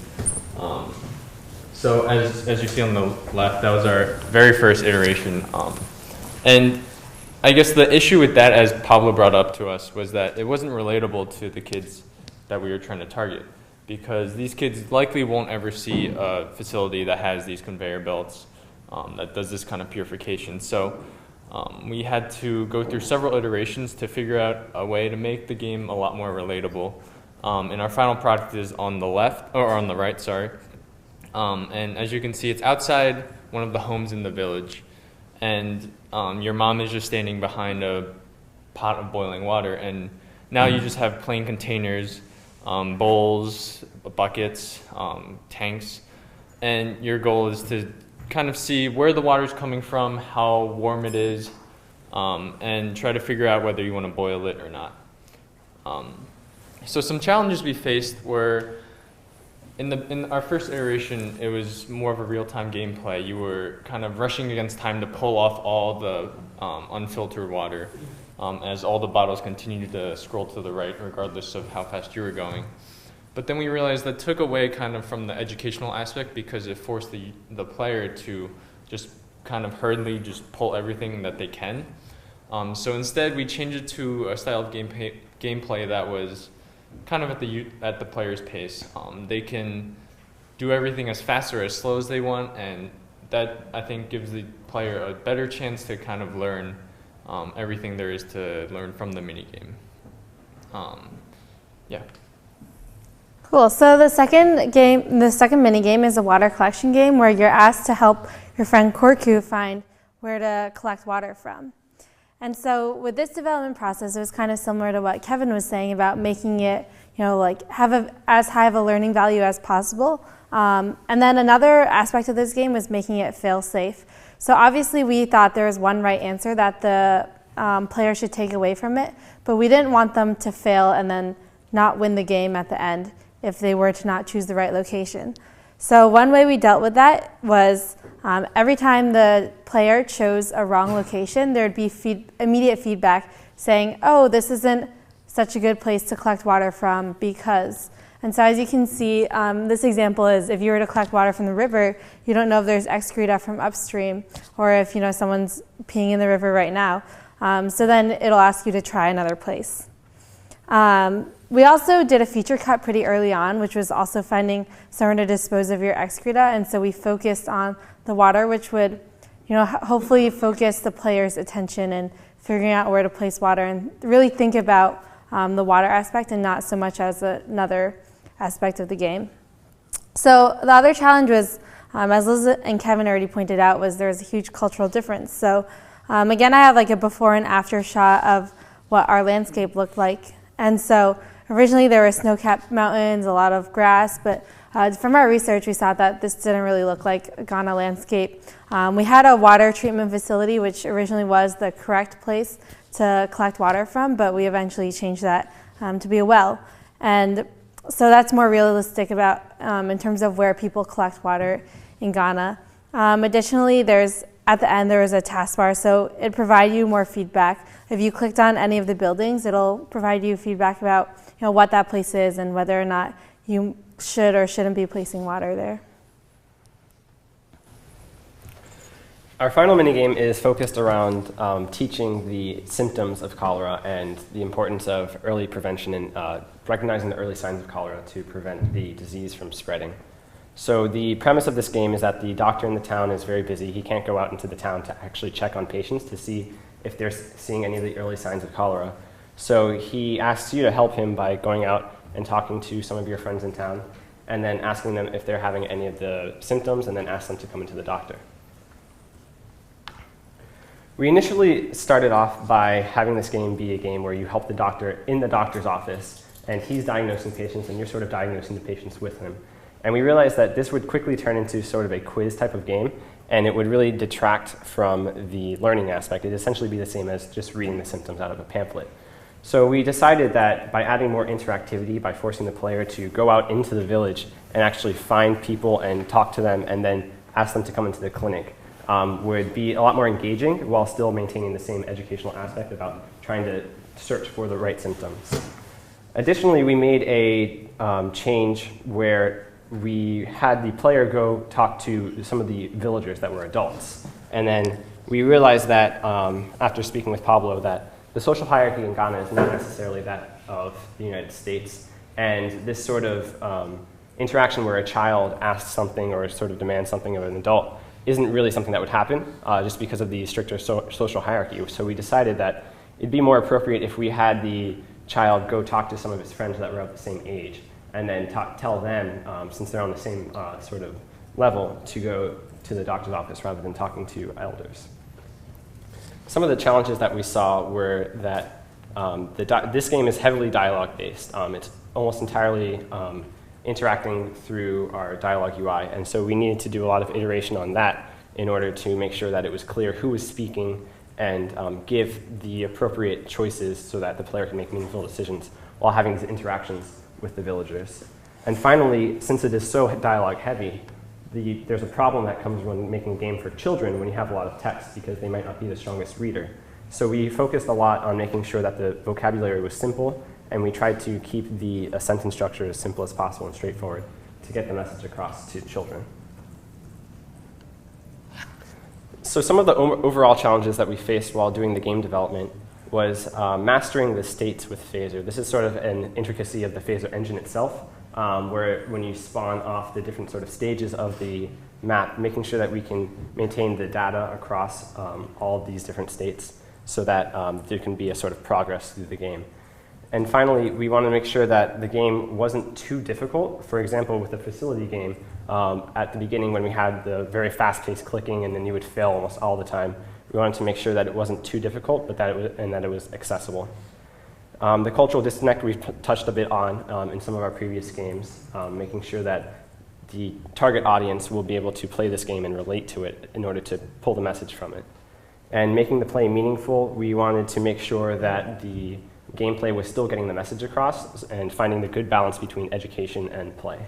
So as you see on the left, that was our very first iteration. And I guess the issue with that, as Pablo brought up to us, was that it wasn't relatable to the kids that we were trying to target, because these kids likely won't ever see a facility that has these conveyor belts that does this kind of purification. So we had to go through several iterations to figure out a way to make the game a lot more relatable. And our final product is on the left, or on the right, sorry. And as you can see, it's outside one of the homes in the village. And your mom is just standing behind a pot of boiling water. And now you just have plain containers, bowls, buckets, tanks. And your goal is to kind of see where the water is coming from, how warm it is, and try to figure out whether you want to boil it or not. So some challenges we faced were, in our first iteration, it was more of a real-time gameplay. You were kind of rushing against time to pull off all the unfiltered water as all the bottles continued to scroll to the right regardless of how fast you were going. But then we realized that took away kind of from the educational aspect, because it forced the player to just kind of hurriedly just pull everything that they can. So instead, we changed it to a style of gameplay that was kind of at the player's pace. They can do everything as fast or as slow as they want, and that, I think, gives the player a better chance to kind of learn everything there is to learn from the minigame. Yeah. Cool. So the second mini game is a water collection game where you're asked to help your friend Korku find where to collect water from. And so with this development process, it was kind of similar to what Kevin was saying about making it, like have as high of a learning value as possible. And then another aspect of this game was making it fail safe. So obviously we thought there was one right answer that the player should take away from it, but we didn't want them to fail and then not win the game at the end if they were to not choose the right location. So one way we dealt with that was every time the player chose a wrong location, there'd be immediate feedback saying, oh, this isn't such a good place to collect water from because. And so as you can see, this example is if you were to collect water from the river, you don't know if there's excreta from upstream or if someone's peeing in the river right now. So then it'll ask you to try another place. We also did a feature cut pretty early on, which was also finding somewhere to dispose of your excreta, and so we focused on the water, which would, hopefully focus the player's attention in figuring out where to place water and really think about the water aspect and not so much as another aspect of the game. So the other challenge was, as Liz and Kevin already pointed out, was there was a huge cultural difference. So again, I have like a before and after shot of what our landscape looked like. And so originally there were snow-capped mountains, a lot of grass, but from our research we saw that this didn't really look like a Ghana landscape. We had a water treatment facility, which originally was the correct place to collect water from, but we eventually changed that to be a well. And so that's more realistic about in terms of where people collect water in Ghana. Additionally, at the end there was a taskbar, so it provided you more feedback. If you clicked on any of the buildings, it'll provide you feedback about what that place is and whether or not you should or shouldn't be placing water there. Our final minigame is focused around teaching the symptoms of cholera and the importance of early prevention and recognizing the early signs of cholera to prevent the disease from spreading. So the premise of this game is that the doctor in the town is very busy. He can't go out into the town to actually check on patients to see if they're seeing any of the early signs of cholera. So he asks you to help him by going out and talking to some of your friends in town and then asking them if they're having any of the symptoms and then ask them to come into the doctor. We initially started off by having this game be a game where you help the doctor in the doctor's office and he's diagnosing patients and you're sort of diagnosing the patients with him. And we realized that this would quickly turn into sort of a quiz type of game and it would really detract from the learning aspect. It'd essentially be the same as just reading the symptoms out of a pamphlet. So we decided that by adding more interactivity, by forcing the player to go out into the village and actually find people and talk to them and then ask them to come into the clinic, would be a lot more engaging while still maintaining the same educational aspect about trying to search for the right symptoms. Additionally, we made a change where we had the player go talk to some of the villagers that were adults. And then we realized that after speaking with Pablo that the social hierarchy in Ghana is not necessarily that of the United States. And this sort of interaction where a child asks something or sort of demands something of an adult isn't really something that would happen just because of the stricter social hierarchy. So we decided that it'd be more appropriate if we had the child go talk to some of his friends that were of the same age and then tell them, since they're on the same sort of level, to go to the doctor's office rather than talking to elders. Some of the challenges that we saw were that this game is heavily dialogue-based. It's almost entirely interacting through our dialogue UI, and so we needed to do a lot of iteration on that in order to make sure that it was clear who was speaking and give the appropriate choices so that the player can make meaningful decisions while having these interactions with the villagers. And finally, since it is so dialogue heavy, there's a problem that comes when making a game for children when you have a lot of text because they might not be the strongest reader. So we focused a lot on making sure that the vocabulary was simple, and we tried to keep the sentence structure as simple as possible and straightforward to get the message across to children. So some of the overall challenges that we faced while doing the game development was mastering the states with Phaser. This is sort of an intricacy of the Phaser engine itself, where when you spawn off the different sort of stages of the map, making sure that we can maintain the data across all of these different states so that there can be a sort of progress through the game. And finally, we want to make sure that the game wasn't too difficult. For example, with the facility game, at the beginning when we had the very fast-paced clicking and then you would fail almost all the time, we wanted to make sure that it wasn't too difficult, but that it was accessible. The cultural disconnect we've touched a bit on in some of our previous games, making sure that the target audience will be able to play this game and relate to it in order to pull the message from it. And making the play meaningful, we wanted to make sure that the gameplay was still getting the message across and finding the good balance between education and play.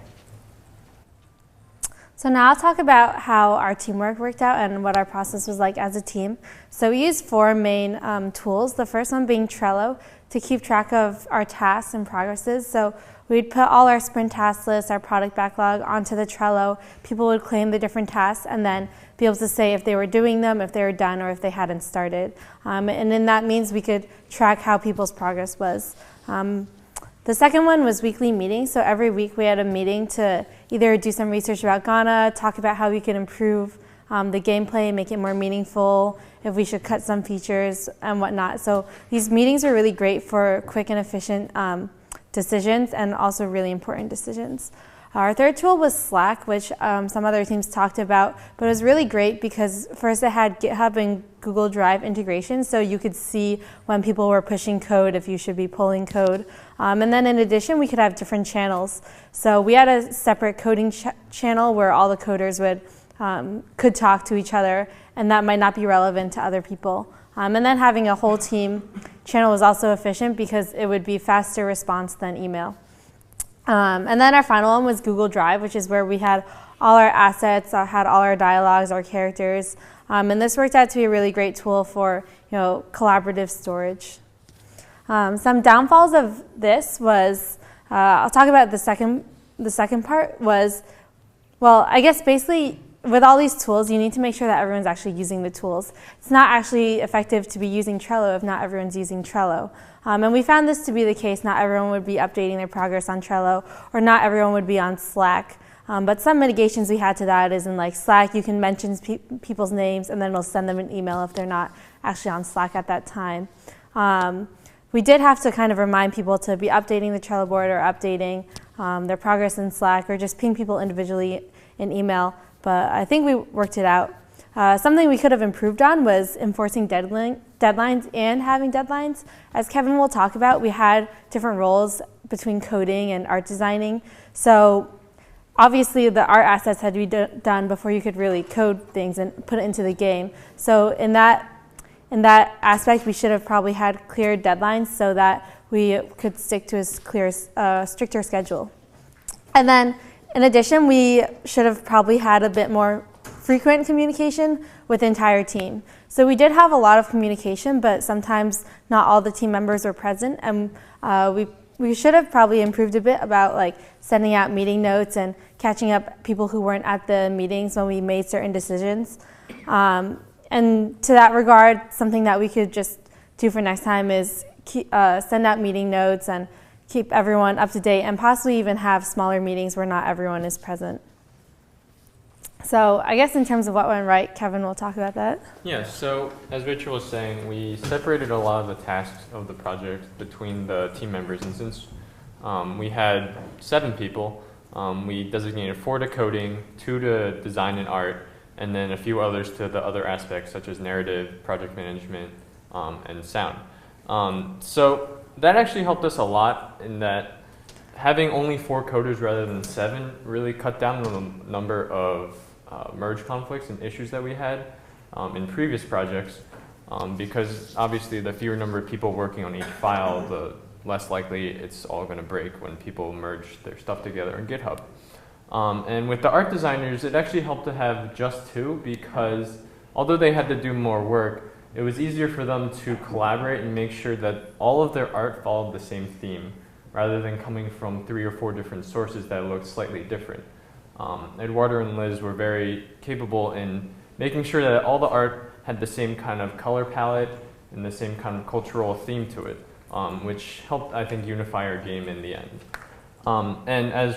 So now I'll talk about how our teamwork worked out and what our process was like as a team. So we used 4 main tools, the first one being Trello to keep track of our tasks and progresses. So we'd put all our sprint task lists, our product backlog onto the Trello. People would claim the different tasks and then be able to say if they were doing them, if they were done, or if they hadn't started. And then that means we could track how people's progress was. The second one was weekly meetings. So every week we had a meeting to either do some research about Ghana, talk about how we could improve the gameplay, make it more meaningful, if we should cut some features and whatnot. So these meetings were really great for quick and efficient decisions and also really important decisions. Our third tool was Slack, which some other teams talked about, but it was really great because first it had GitHub and Google Drive integration, so you could see when people were pushing code, if you should be pulling code. And then in addition, we could have different channels. So we had a separate coding channel where all the coders could talk to each other, and that might not be relevant to other people. And then having a whole team channel was also efficient because it would be faster response than email. And then our final one was Google Drive, which is where we had all our assets, had all our dialogues, our characters. And this worked out to be a really great tool for collaborative storage. Some downfalls of this was, I'll talk about the second part was, well, I guess basically with all these tools, you need to make sure that everyone's actually using the tools. It's not actually effective to be using Trello if not everyone's using Trello. And we found this to be the case. Not everyone would be updating their progress on Trello, or not everyone would be on Slack. But some mitigations we had to that is in like Slack, you can mention people's names and then it'll send them an email if they're not actually on Slack at that time. We did have to kind of remind people to be updating the Trello board or updating their progress in Slack or just ping people individually in email. But I think we worked it out. Something we could have improved on was enforcing deadlines and having deadlines. As Kevin will talk about, we had different roles between coding and art designing. So obviously the art assets had to be done before you could really code things and put it into the game. So in that aspect, we should have probably had clear deadlines so that we could stick to a stricter schedule. And then in addition, we should have probably had a bit more frequent communication with the entire team. So we did have a lot of communication, but sometimes not all the team members were present, and we should have probably improved a bit about like sending out meeting notes and catching up people who weren't at the meetings when we made certain decisions. And to that regard, something that we could just do for next time is send out meeting notes and keep everyone up to date, and possibly even have smaller meetings where not everyone is present. So I guess in terms of what went right, Kevin will talk about that. Yeah, so as Rachel was saying, we separated a lot of the tasks of the project between the team members. And since we had 7 people, we designated 4 to coding, 2 to design and art, and then a few others to the other aspects such as narrative, project management, and sound. So that actually helped us a lot in that having only 4 coders rather than 7 really cut down the number of merge conflicts and issues that we had in previous projects, because obviously the fewer number of people working on each file, the less likely it's all going to break when people merge their stuff together in GitHub. And with the art designers, it actually helped to have just 2, because although they had to do more work, it was easier for them to collaborate and make sure that all of their art followed the same theme, rather than coming from 3 or 4 different sources that looked slightly different. Eduardo and Liz were very capable in making sure that all the art had the same kind of color palette and the same kind of cultural theme to it, which helped, I think, unify our game in the end. And as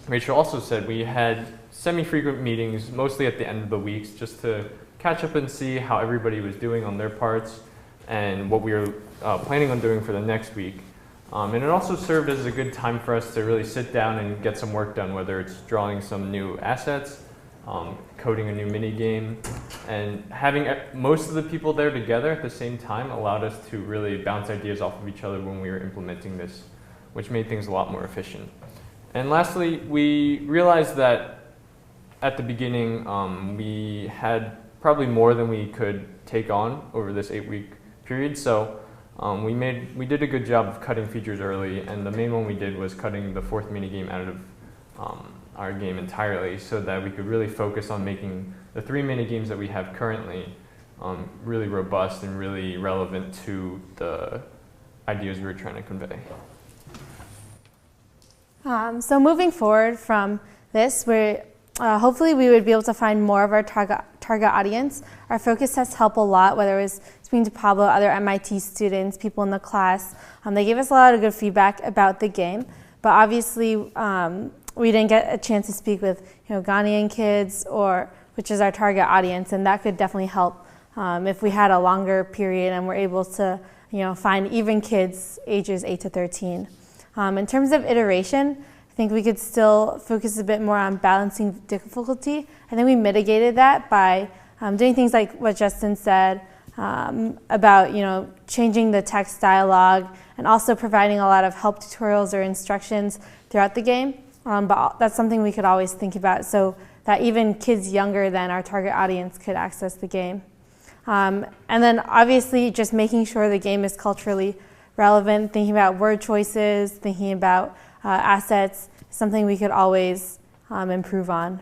Rachel also said, we had semi-frequent meetings, mostly at the end of the weeks, just to catch up and see how everybody was doing on their parts and what we were planning on doing for the next week. And it also served as a good time for us to really sit down and get some work done, whether it's drawing some new assets, coding a new mini game, and having most of the people there together at the same time allowed us to really bounce ideas off of each other when we were implementing this, which made things a lot more efficient. And lastly, we realized that at the beginning we had probably more than we could take on over this 8-week period, so we did a good job of cutting features early, and the main one we did was cutting the 4th minigame out of our game entirely so that we could really focus on making the 3 minigames that we have currently really robust and really relevant to the ideas we were trying to convey. So moving forward from this, hopefully we would be able to find more of our target audience. Our focus tests help a lot, whether it was speaking to Pablo, other MIT students, people in the class. They gave us a lot of good feedback about the game, but obviously we didn't get a chance to speak with Ghanaian kids, which is our target audience, and that could definitely help if we had a longer period and were able to find even kids ages 8 to 13. In terms of iteration, I think we could still focus a bit more on balancing difficulty. I think we mitigated that by doing things like what Justin said about changing the text dialogue and also providing a lot of help tutorials or instructions throughout the game. But that's something we could always think about so that even kids younger than our target audience could access the game. And then obviously just making sure the game is culturally relevant, thinking about word choices, thinking about assets, something we could always improve on.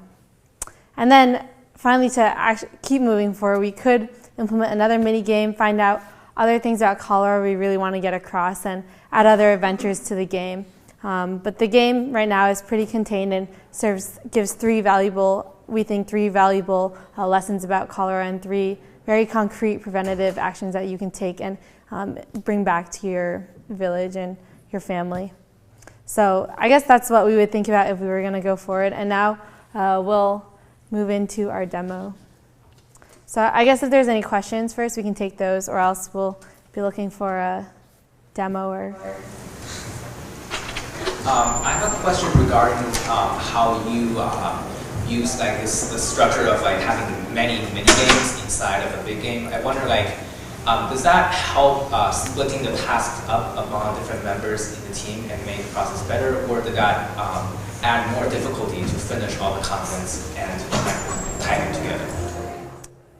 And then finally, to actually keep moving forward, we could implement another mini game, find out other things about cholera we really want to get across, and add other adventures to the game. But the game right now is pretty contained and gives three valuable lessons about cholera and 3 very concrete preventative actions that you can take and bring back to your village and your family. So I guess that's what we would think about if we were going to go forward. And now we'll move into our demo. So I guess if there's any questions first, we can take those, or else we'll be looking for a demo or... I have a question regarding how you use the structure of having many mini games inside of a big game. I wonder does that help splitting the tasks up among different members in the team and make the process better, or did that add more difficulty to finish all the contents and tie them together?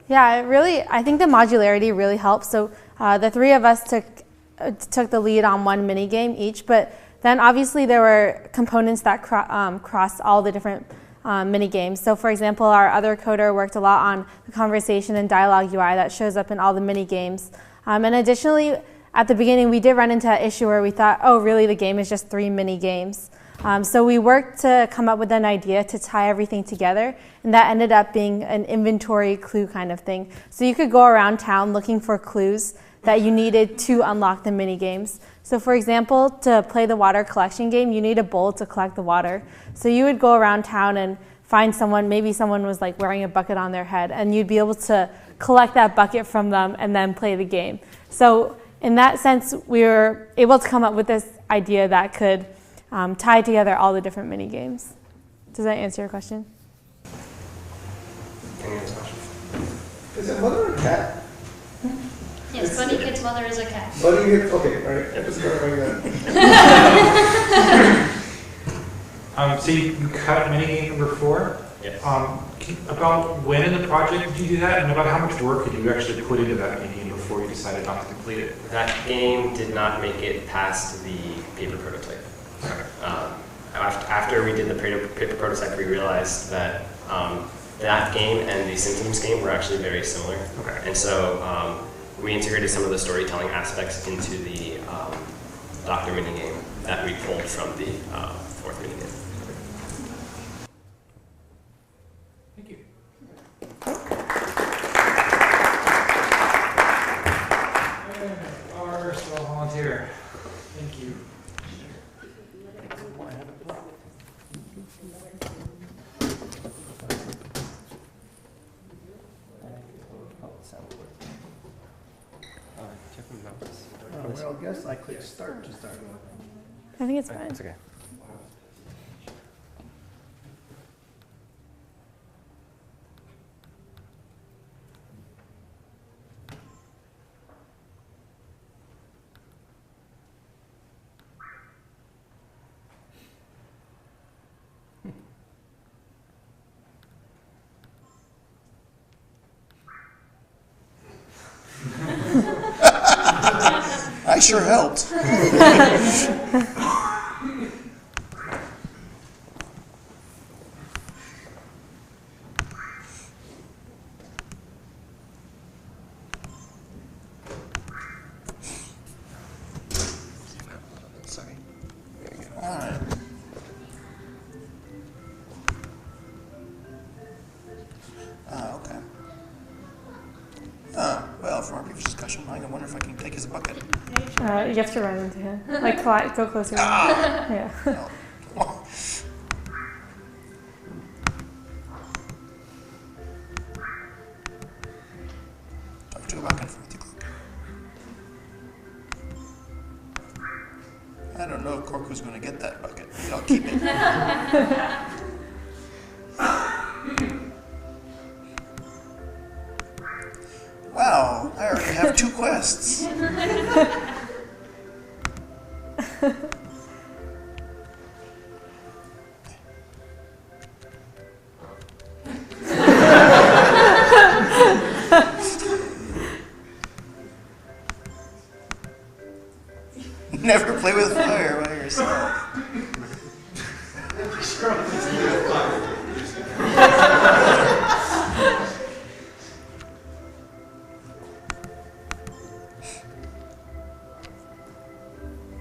Yeah, I think the modularity really helps. So the 3 of us took the lead on 1 mini game each, but then obviously there were components that crossed all the different mini games. So for example, our other coder worked a lot on the conversation and dialogue UI that shows up in all the mini games. And additionally, at the beginning, we did run into an issue where we thought, oh, really, the game is just 3 mini games. So we worked to come up with an idea to tie everything together, and that ended up being an inventory clue kind of thing. So you could go around town looking for clues that you needed to unlock the mini games. So for example, to play the water collection game, you need a bowl to collect the water. So you would go around town and find someone, maybe someone was wearing a bucket on their head, and you'd be able to collect that bucket from them and then play the game. So in that sense, we were able to come up with this idea that could tie together all the different mini games. Does that answer your question? Any other questions? Is it mother or cat? Yes, Bunny Kid's mother is a cat. Bunny Kid, okay, all right. Just clarifying that. So you cut minigame number 4. Yes. About when in the project did you do that, and about how much work did you actually put into that minigame before you decided not to complete it? That game did not make it past the paper prototype. After we did the paper prototype, we realized that that game and the Symptoms game were actually very similar. Okay. And so we integrated some of the storytelling aspects into the Doctor minigame that we pulled from the 4th minigame. Thank you. guess I click start to start. I think it's fine. It's okay. I sure helped. Sorry. There you go. All right. Okay. Well, from our previous discussion, I wonder if I can take his bucket. You have to run into him. Like, go closer. Yeah. Oh. Talk to him back and forth. I don't know if Corku's going to get that bucket. I'll keep it. Wow, I already have 2 quests. Never play with fire by yourself.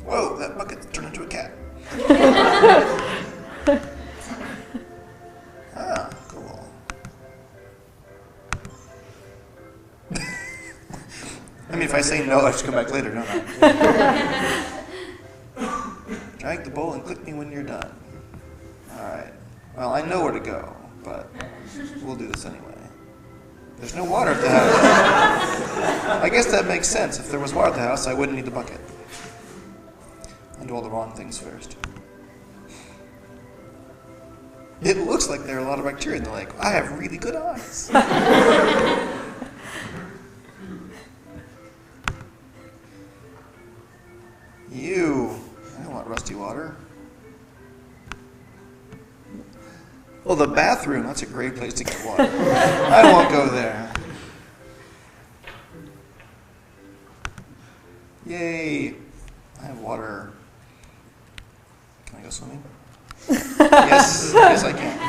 Whoa, that bucket turned into a cat. Ah, cool. I mean, if I say no, I have to come back later, don't I? Drag the bowl and click me when you're done. Alright. Well, I know where to go, but we'll do this anyway. There's no water at the house. I guess that makes sense. If there was water at the house, I wouldn't need the bucket. I do all the wrong things first. It looks like there are a lot of bacteria in the lake. I have really good eyes. You. I don't want rusty water. Well, the bathroom, that's a great place to get water. I won't go there. Yay. I have water. Can I go swimming? Yes, I can.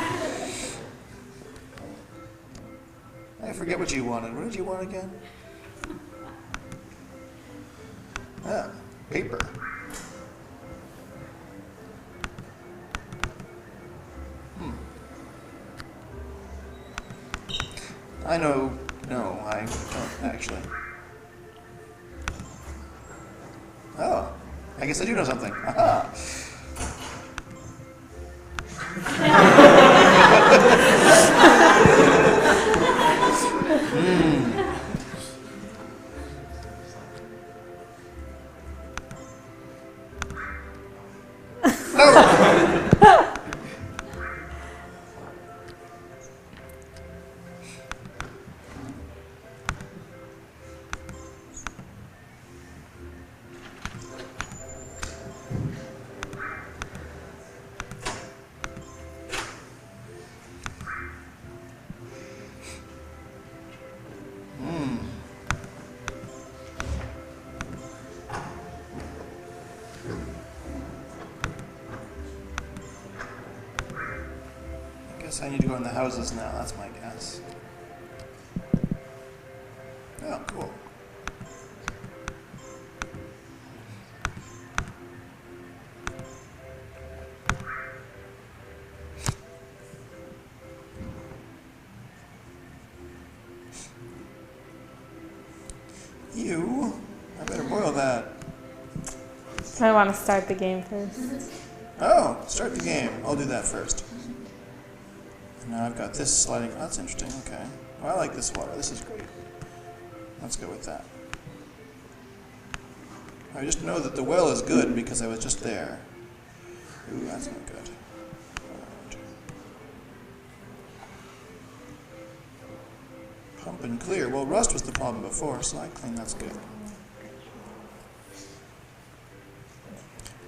I forget what you wanted. What did you want again? Ah, paper. I know. No, I don't actually. Oh, I guess I do know something. Aha. I need to go in the houses now, that's my guess. Oh, cool. You? I better boil that. I want to start the game first. Oh, start the game. I'll do that first. Now I've got this sliding. Oh, that's interesting. Okay. Well, I like this water. This is great. Let's go with that. I just know that the well is good because I was just there. Ooh, that's not good. Right. Pump and clear. Well, rust was the problem before, so I claim that's good.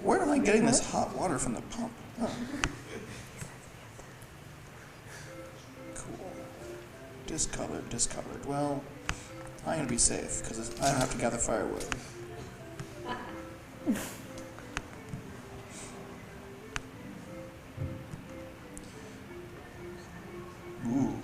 Where am I getting this hot water from the pump? Oh. Cool. Discolored, discolored. Well, I'm going to be safe because I don't have to gather firewood. Ooh.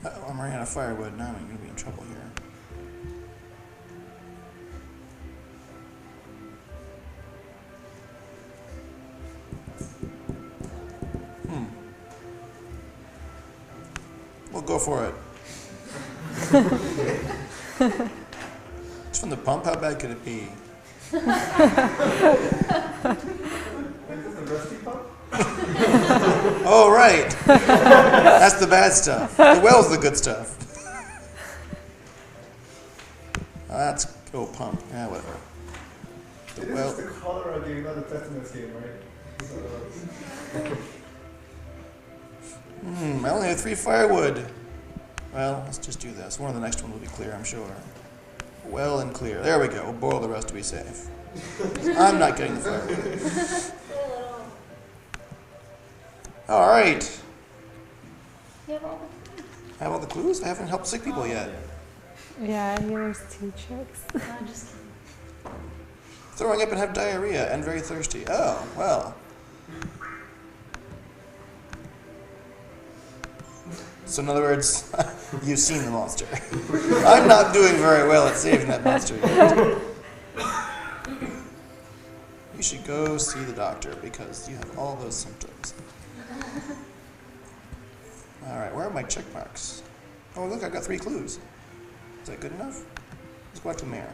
Uh-oh, I'm running out of firewood. Now I'm going to be in trouble here. We'll go for it. It's from the pump? How bad could it be? Is this a rusty pump? Oh, right. That's the bad stuff. The well's the good stuff. That's pump. Yeah, whatever. The well. It's the cholera game, not the tetanus game, right? I only have 3 firewood. Well, let's just do this. One of the next one will be clear, I'm sure. Well and clear. There we go. We'll boil the rest to be safe. I'm not getting the firewood. All right. You have all the clues? I haven't helped sick people yet. Yeah, here's 2 tricks. Just kidding. Throwing up and have diarrhea and very thirsty. Oh, well. So in other words, you've seen the monster. I'm not doing very well at saving that monster yet. You should go see the doctor because you have all those symptoms. All right, where are my check marks? Oh, look, I got 3 clues. Is that good enough? Let's go back to the mirror.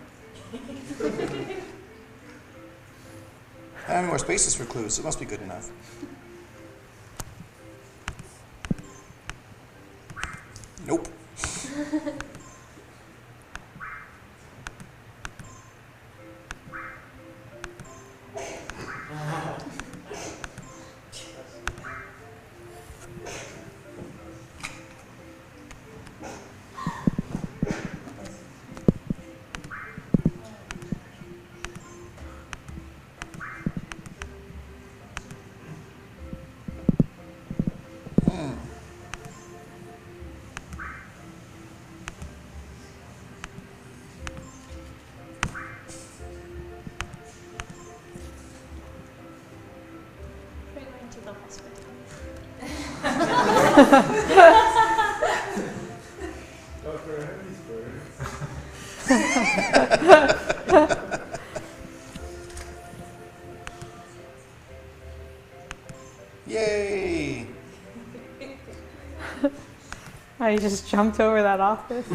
I have more spaces for clues, so it must be good enough. Nope. Yay! I just jumped over that office.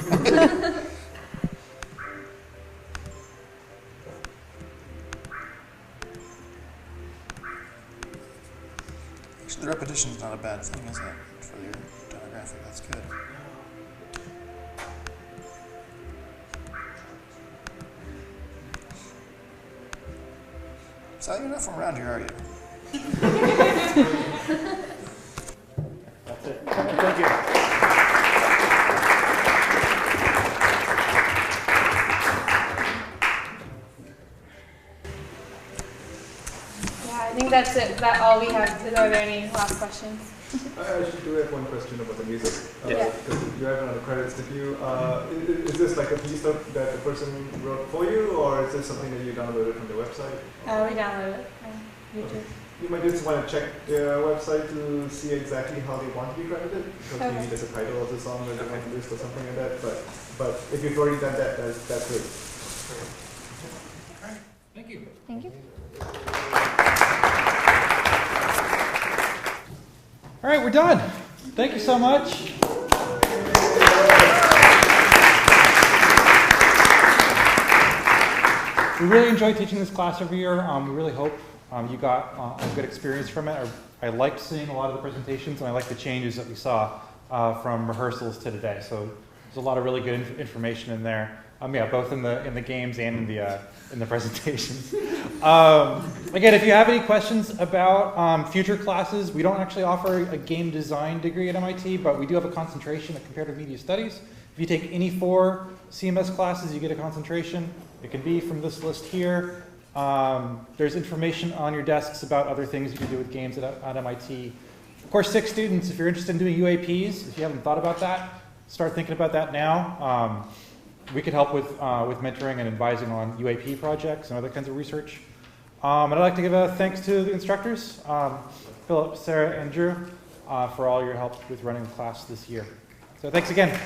Actually, the repetition is not a bad thing, is it? For your demographic, that's good. So you're not from around here, are you? That's it. Thank you. I think that's it. That's all we have. Are there any last questions? I actually do have one question about the music. Yeah. Because you have it on the credits. Did you, is this like a piece that the person wrote for you, or is this something that you downloaded from the website? We downloaded it on YouTube. Okay. You might just want to check their website to see exactly how they want to be credited, because maybe there's a title of the song that they want to list or something like that. But if you've already done that, that's great. Thank you. Thank you. All right, we're done. Thank you so much. We really enjoy teaching this class every year. We really hope you got a good experience from it. I liked seeing a lot of the presentations, and I liked the changes that we saw from rehearsals to today. So there's a lot of really good information in there. Yeah, both in the games and in the presentations. Again, if you have any questions about future classes, we don't actually offer a game design degree at MIT, but we do have a concentration in comparative media studies. If you take any 4 CMS classes, you get a concentration. It can be from this list here. There's information on your desks about other things you can do with games at MIT. Of course, 6 students, if you're interested in doing UAPs, if you haven't thought about that, start thinking about that now. We could help with mentoring and advising on UAP projects and other kinds of research. And I'd like to give a thanks to the instructors, Philip, Sarah, and Drew, for all your help with running the class this year. So thanks again.